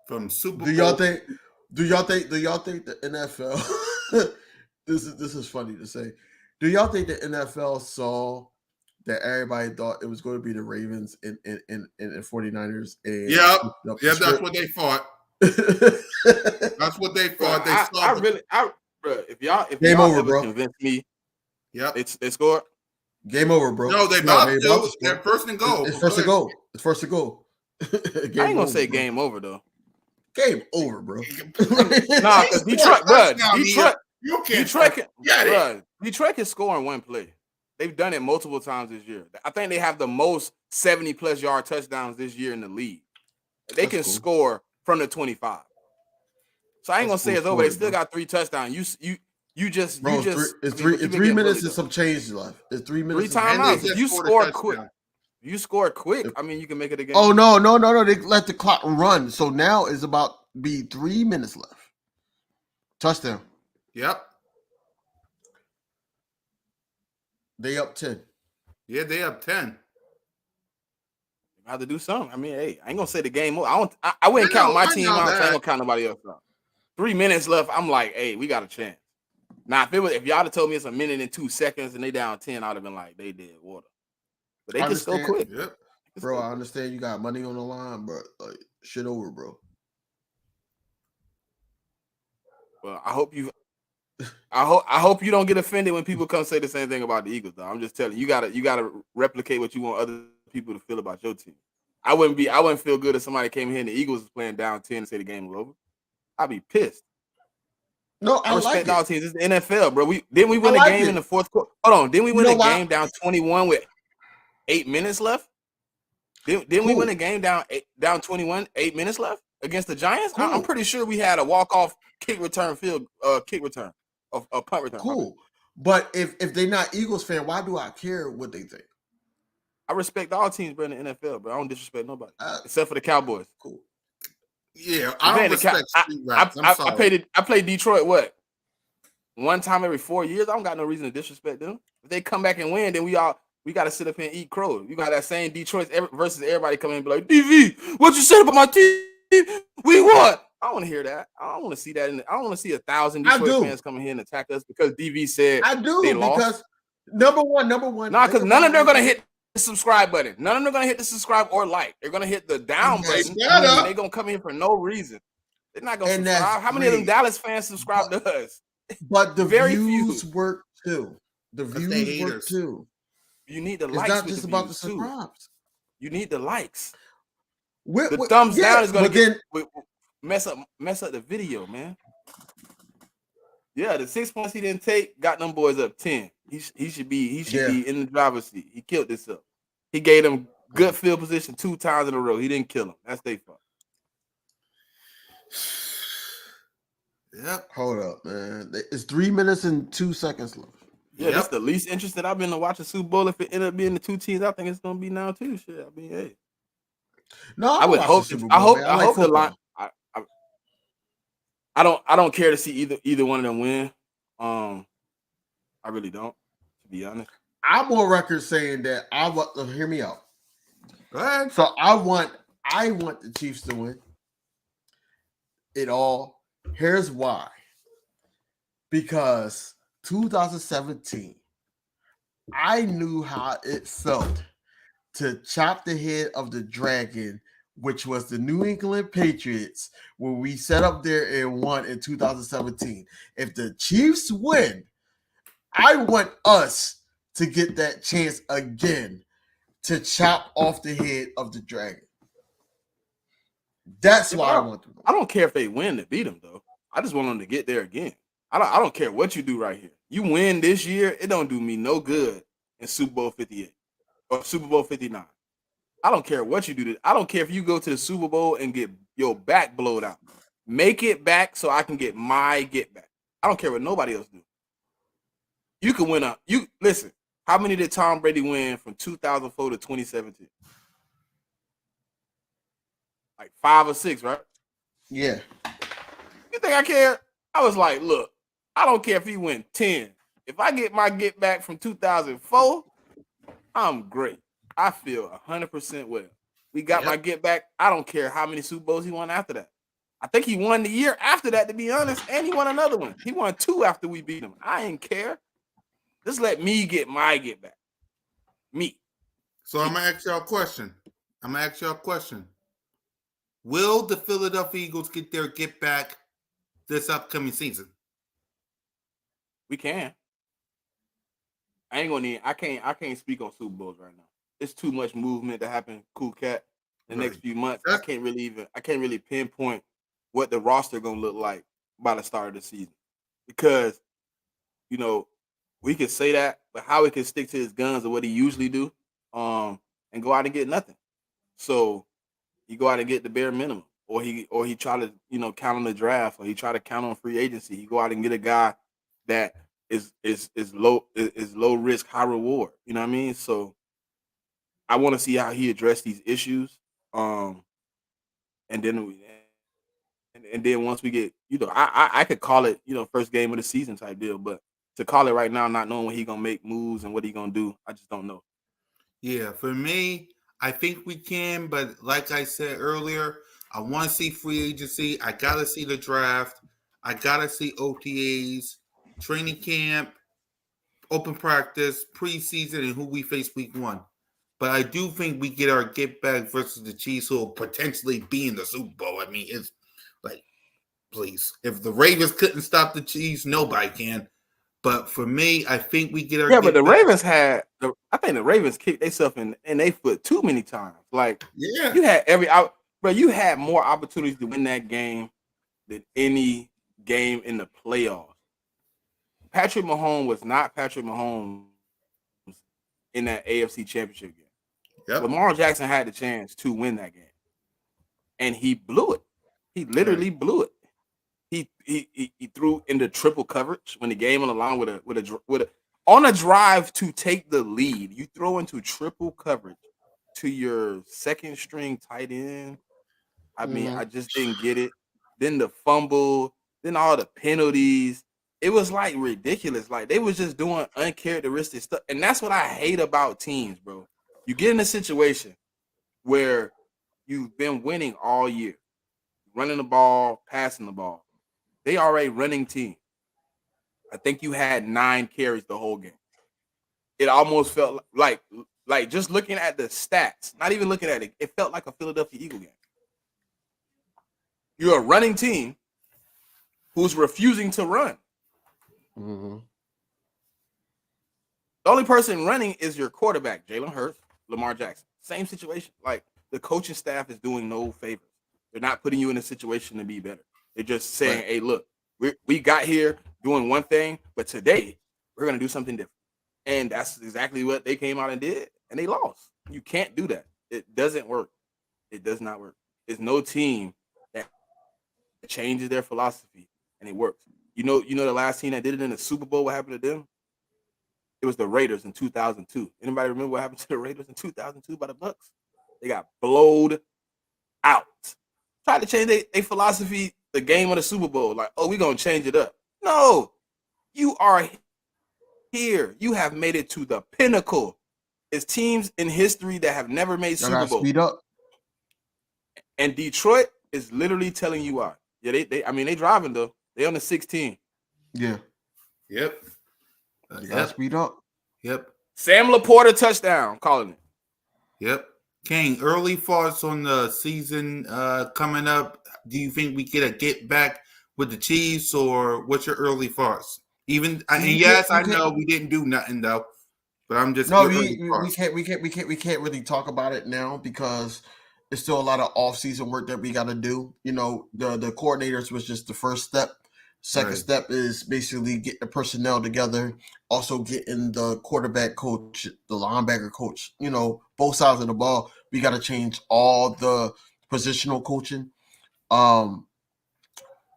from Super Bowl. Do y'all think the NFL this is funny to say. Do y'all think the NFL saw that everybody thought it was going to be the Ravens and 49ers? And Yep, that's what they thought. That's what they thought. Bro, if y'all Game over, ever bro. convince me, Yep. they scored. Game over, bro. No, they about to. They're first and goal. It's first to go. It's first to go. I ain't gonna say game over though. Game over, bro. Nah, because Detroit, bro. Detroit can score in one play. They've done it multiple times this year. I think they have the most 70+ yard touchdowns this year in the league. They can score from the 25. So I ain't gonna say it's over. They still got 3 touchdowns. It's 3 minutes and some change left. It's 3 minutes. 3 timeouts. If you score quick, you score quick. I mean, you can make it a game. Oh no! They let the clock run. So now it's about be 3 minutes left. Touchdown. Yep. They up 10. Yeah, they up 10. I have to do something. I mean, hey, I ain't gonna say the game over. I wouldn't count my team out. So I ain't gonna count nobody else out. 3 minutes left. I'm like, hey, we got a chance. Now, if y'all had told me it's a minute and 2 seconds and they down 10, I'd have been like, they did water. But they just go quick. Yep. Bro, I understand you got money on the line, but like shit over, bro. Well, I hope you don't get offended when people come say the same thing about the Eagles, though. I'm just telling you, you gotta replicate what you want other people to feel about your team. I wouldn't feel good if somebody came here and the Eagles was playing down 10 and say the game was over. I'd be pissed. No, I respect all teams. It's the NFL, bro. Didn't we win a game in the fourth quarter? Hold on, didn't we win a game down 21 with 8 minutes left? Didn't we win a game down 21, 8 minutes left against the Giants? Cool. I'm pretty sure we had a walk-off kick return, a punt return. Cool. But if they're not Eagles fan, why do I care what they think? I respect all teams, bro, in the NFL, but I don't disrespect nobody except for the Cowboys. Cool. Yeah, I don't respect street rats. I'm sorry. I played Detroit what? One time every 4 years. I don't got no reason to disrespect them. If they come back and win, then we got to sit up here and eat crow. You got that same Detroit versus everybody coming and be like, DV, what you said about my team? We won. I don't want to hear that. I don't want to see that. I don't want to see 1,000 Detroit fans coming here and attack us because DV said I do they because lost. number one. Nah, because none of them are gonna hit the subscribe button. None of them are gonna hit the subscribe or like. They're gonna hit the down button. And they're gonna come here for no reason. They're not gonna subscribe. How many of them Dallas fans subscribe to us? But the very views few work too. The views work too. You need the it's likes. It's not with just the about the views, subscribes. You need the likes. The thumbs down is gonna mess up the video, man. Yeah, the 6 points he didn't take got them boys up 10. He should be in the driver's seat. He killed this up. He gave them good field position 2 times in a row. He didn't kill them. That's their fault. Yep. Hold up, man. It's 3 minutes and 2 seconds left. Yeah, that's the least interested I've been to watch a Super Bowl. If it ended up being the 2 teams, I think it's gonna be now too. Shit, I mean, hey. No, I would hope. I hope the line. I don't care to see either one of them win. I really don't, to be honest. I'm on record saying that I want to hear me out. Go ahead. So I want the Chiefs to win it all. Here's why. Because 2017, I knew how it felt to chop the head of the dragon, which was the New England Patriots, when we set up there and won in 2017. If the Chiefs win, I want us to get that chance again to chop off the head of the dragon. That's why I want them. I don't care if they win to beat them, though. I just want them to get there again. I don't care what you do right here. You win this year, it don't do me no good in Super Bowl 58 or Super Bowl 59. I don't care what you do. I don't care if you go to the Super Bowl and get your back blowed out. Make it back so I can get my get back. I don't care what nobody else do. You can win you listen. How many did Tom Brady win from 2004 to 2017? Like 5 or 6, right? Yeah. You think I care? I was like, look, I don't care if he win 10. If I get my get back from 2004, I'm great. I feel 100% well. We got my get back. I don't care how many Super Bowls he won after that. I think he won the year after that, to be honest, and he won another one. He won 2 after we beat him. I ain't care. Just let me get my get back. Me. So I'm gonna ask y'all a question. Will the Philadelphia Eagles get their get back this upcoming season? We can. I can't speak on Super Bowls right now. It's too much movement to happen, Cool Cat, the next few months. I can't really pinpoint what the roster gonna look like by the start of the season. Because, you know, we could say that, but how he can stick to his guns or what he usually do, and go out and get nothing. So he go out and get the bare minimum, or he try to, count on the draft, or he try to count on free agency. He go out and get a guy that is low risk, high reward. You know what I mean? So I want to see how he address these issues. And then once we get, I could call it, first game of the season type deal, but to call it right now, not knowing when he gonna make moves and what he gonna do, I just don't know. Yeah, for me, I think we can, but like I said earlier, I want to see free agency. I gotta see the draft. I gotta see OTAs, training camp, open practice, preseason, and who we face week 1. But I do think we get our get back versus the Chiefs, who will potentially be in the Super Bowl. I mean, it's like, please, if the Ravens couldn't stop the Chiefs, nobody can. But for me, I think we get our but the Ravens I think the Ravens kicked themselves in their foot too many times. Like, you had you had more opportunities to win that game than any game in the playoffs. Patrick Mahomes was not Patrick Mahomes in that AFC Championship game. Yep. Lamar Jackson had the chance to win that game, and he blew it. He literally blew it. He threw into triple coverage when the game on the line with a on a drive to take the lead. You throw into triple coverage to your second string tight end. I mean, I just didn't get it. Then the fumble, then all the penalties. It was like ridiculous. Like, they was just doing uncharacteristic stuff. And that's what I hate about teams, bro. You get in a situation where you've been winning all year, running the ball, passing the ball. They are a running team. I think you had 9 carries the whole game. It almost felt like just looking at the stats, not even looking at it, it felt like a Philadelphia Eagle game. You're a running team who's refusing to run. Mm-hmm. The only person running is your quarterback, Jalen Hurts, Lamar Jackson. Same situation. Like, the coaching staff is doing no favors. They're not putting you in a situation to be better. They're just saying, hey, look, we got here doing one thing, but today we're going to do something different. And that's exactly what they came out and did, and they lost. You can't do that. It doesn't work. It does not work. There's no team that changes their philosophy, and it works. You know the last team that did it in the Super Bowl, what happened to them? It was the Raiders in 2002. Anybody remember what happened to the Raiders in 2002 by the Bucks? They got blowed out. Tried to change their philosophy the game of the Super Bowl. Like, we're going to change it up. No. You are here. You have made it to the pinnacle. It's teams in history that have never made Super Bowl. Speed up. And Detroit is literally telling you why. Yeah, they driving though. They on the 16. Yeah. Yep. Speed up. Yep. Sam Laporta touchdown, calling it. Yep. Kane, early thoughts on the season coming up. Do you think we get back with the Chiefs, or what's your early thoughts? I know we didn't do nothing though, but I'm just we can't really talk about it now because there's still a lot of off-season work that we got to do. The coordinators was just the first step. Second step is basically getting the personnel together, also getting the quarterback coach, the linebacker coach, both sides of the ball. We got to change all the positional coaching.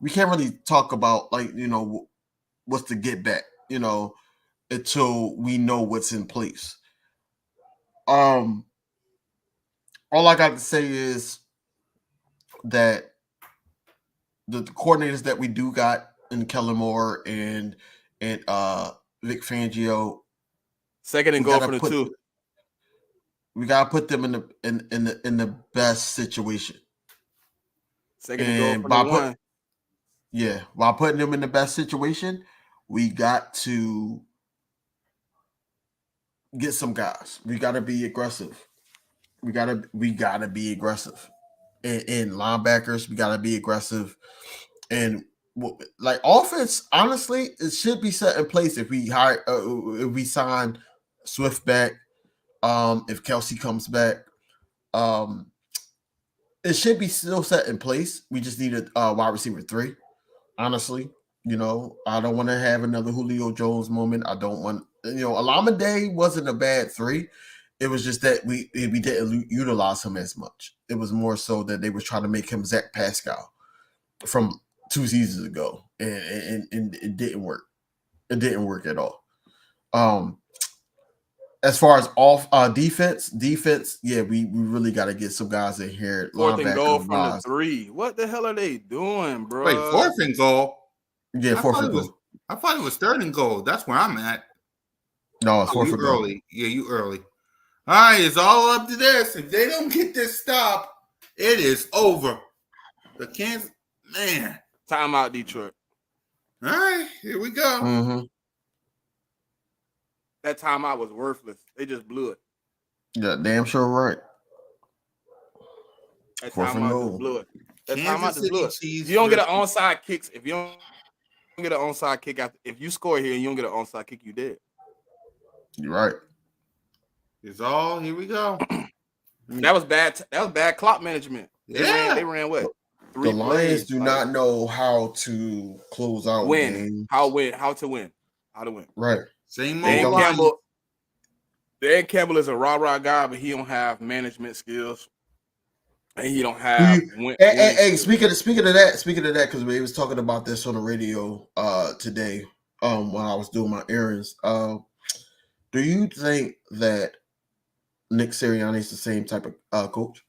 We can't really talk about what's the get back, until we know what's in place. All I got to say is that the coordinators that we do got in Kellen Moore and Vic Fangio, second and goal for the 2. We gotta put them in the best situation. Second and goal for the 1. Yeah, while putting them in the best situation, we got to get some guys. We got to be aggressive. We gotta be aggressive. And linebackers, we gotta be aggressive. And like offense, honestly, it should be set in place if we sign Swift back, if Kelsey comes back. It should be still set in place. We just need a wide receiver 3. Honestly, I don't want to have another Julio Jones moment. I don't want, Alameda wasn't a bad 3. It was just that we didn't utilize him as much. It was more so that they were trying to make him Zach Pascal from 2 seasons ago, and it didn't work. It didn't work at all. As far as defense, yeah, we really got to get some guys in here. 4th and goal from the 3. What the hell are they doing, bro? Wait, 4th and goal? Yeah, 4th and goal. I thought it was 3rd and goal. That's where I'm at. No, it's 4th and goal. Early. Yeah, you early. All right, it's all up to this. If they don't get this stop, it is over. The Kansas, man. Timeout, Detroit. All right, here we go. Mm-hmm. That timeout was worthless. They just blew it. Yeah, damn sure right. That 4th and timeout goal. just blew it. That Kansas timeout just blew it. City If you don't get an onside kicks, if you don't get an onside kick after, if you score here and you don't get an onside kick, you dead. You're right. It's all, here we go. That was bad. That was bad clock management. They ran what? 3 The Lions plays, do not know how to close out games. How to win. Right. Same Dan old Campbell. Dan Campbell is a rah-rah guy, but he don't have management skills. And he don't have Hey, speaking of that, because we was talking about this on the radio today, when I was doing my errands. Do you think that Nick Sirianni is the same type of coach?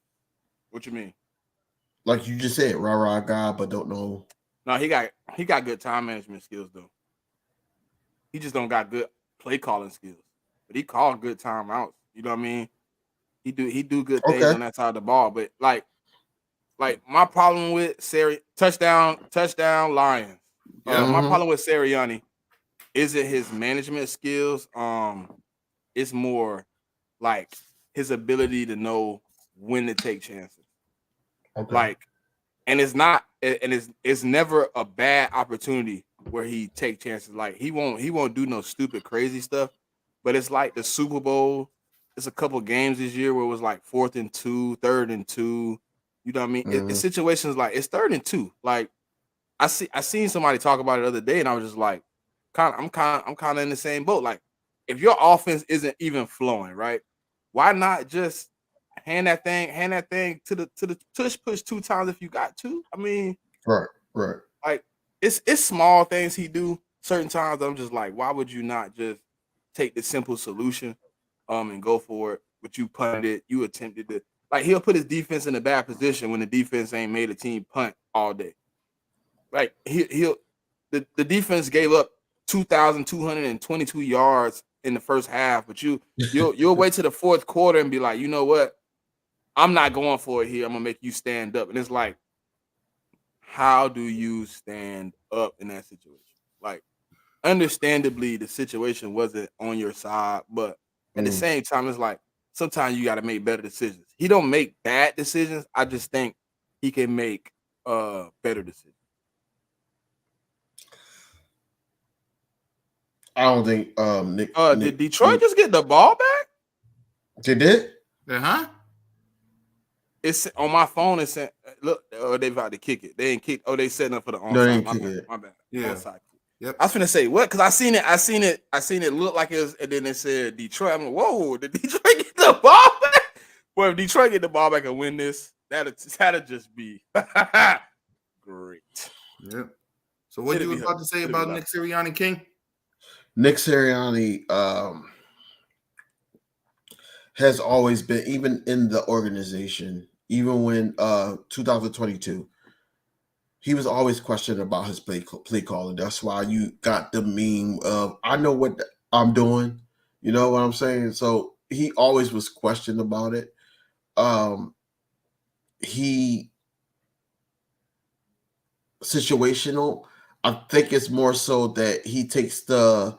What you mean? Like you just said, rah-rah guy, but don't know. No, he got good time management skills though. He just don't got good play calling skills. But he called good timeouts. You know what I mean? He do good things on that side of the ball. But like my problem with touchdown Lions. My problem with Sirianni isn't his management skills. It's more like his ability to know when to take chances. Okay. It's never a bad opportunity where he take chances. Like he won't do no stupid crazy stuff. But it's like the Super Bowl. It's a couple games this year where it was like 4th and 2, 3rd and 2. You know what I mean? It's situations like it's 3rd and 2. Like I seen somebody talk about it the other day, and I was just like, I'm kind of in the same boat. Like if your offense isn't even flowing, right? Why not just hand that thing to the push 2 times if you got to? I mean, right. Like it's small things he do certain times. I'm just like, why would you not just take the simple solution and go for it? But you punted it, you attempted it. Like he'll put his defense in a bad position when the defense ain't made a team punt all day. Like the defense gave up 2,222 yards in the first half, but you'll wait to the 4th quarter and be like, you know what? I'm not going for it here. I'm gonna make you stand up. And it's like, how do you stand up in that situation? Like, understandably, the situation wasn't on your side, but at the same time, it's like sometimes you got to make better decisions. He don't make bad decisions. I just think he can make better decisions. I don't think Nick. Did Detroit just get the ball back? They did? It's on my phone. It said, "Look, they about to kick it. They ain't kick. Oh, they setting up for the onside." No, they ain't kick it. My bad. Yeah. Onside. Yep. I was finna say what? Because I seen it look like it was, and then it said Detroit. I'm like, whoa, did Detroit get the ball back? Well, if Detroit get the ball back and win this, that'll just be great. Yep. So what you was about to say about Nick Sirianni, King? Nick Sirianni has always been, even in the organization, even when 2022, he was always questioned about his play calling. That's why you got the meme of, I know what I'm doing. You know what I'm saying? So he always was questioned about it. He situational. I think it's more so that he takes the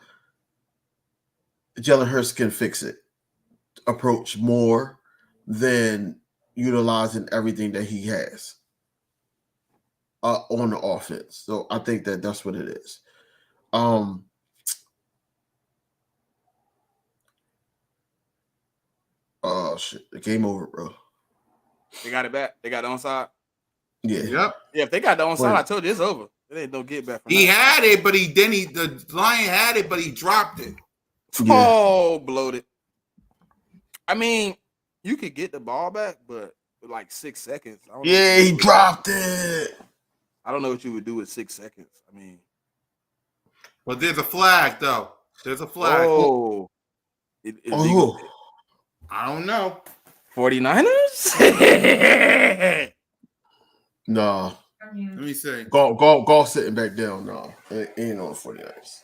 Jalen Hurts can fix it approach more than utilizing everything that he has on the offense. So I think that that's what it is. Oh shit! The game over, bro. They got it back. They got the onside. Yeah. Yep. Yeah, if they got the onside, I told you it's over. It ain't no get back from He that. had it, but the Lion had it, but he dropped it. Yeah. Oh, bloated. I mean, you could get the ball back, but with like 6 seconds. I don't know Yeah, what he you would- dropped it. I don't know what you would do with 6 seconds. I mean, But there's a flag, though. There's a flag. oh, Oh, I don't know. 49ers? no. Let me see. Golf sitting back down. No, it ain't on the 49ers.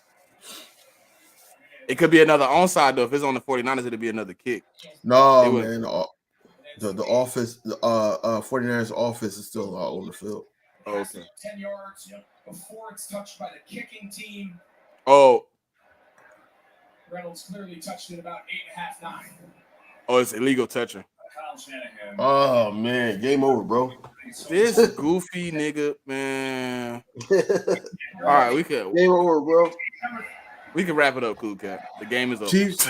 It could be another onside though. If it's on the 49ers, it'll be another kick. No, It was- man. The office, the 49ers office is still out on the field. Oh, okay. 10 yards before it's touched by the kicking team. Oh, Reynolds clearly touched it about 8.5, 9. oh, it's illegal touching. Kyle Shanahan. Oh man, game over, bro. This goofy nigga, man. All right, we could Game over, bro. wrap it up, Cool Cat. The game is over. Chiefs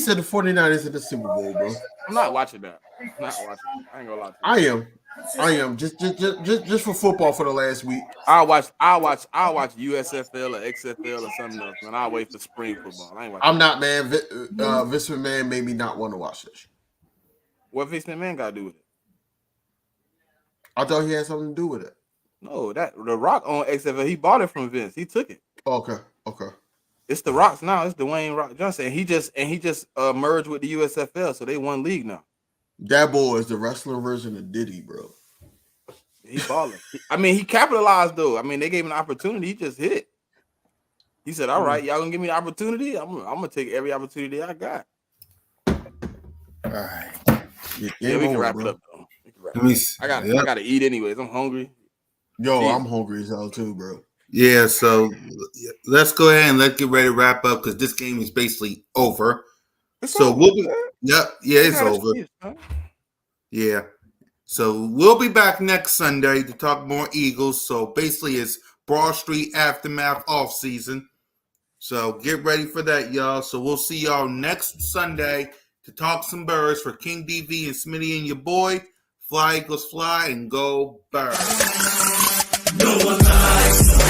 and the 49ers in the Super Bowl, bro. I'm not watching that. I'm not watching. I ain't gonna lie to you. I am just for football for the last week. I'll watch USFL or XFL or something else, man. I'll wait for spring football. I ain't watching. I'm not, man. Vince McMahon made me not want to watch this. What Vince McMahon got to do with it? I thought he had something to do with it. No, that The Rock on XFL. He bought it from Vince. He took it. Okay. It's the Rocks now. It's Dwayne Rock Johnson. He just merged with the USFL, so they one league now. That boy is the wrestling version of Diddy, bro. He balling. I mean, he capitalized though. I mean, they gave him an opportunity. He just hit it. He said, "All right, y'all gonna give me the opportunity. I'm gonna take every opportunity I got." All right. Yeah, we can wrap it up though. We can wrap Let me it up. see. I gotta eat anyways. I'm hungry. Yo, Yeah. I'm hungry as hell too, bro. Yeah, so let's go ahead and let's get ready to wrap up because this game is basically over. It's So over, we'll be, man. yeah, it's Gotta over. choose, huh? Yeah. So we'll be back next Sunday to talk more Eagles. So basically it's Broad Street Aftermath off season. So get ready for that, y'all. So we'll see y'all next Sunday to talk some birds for King DV and Smitty and your boy. Fly Eagles fly and go birds. No one likes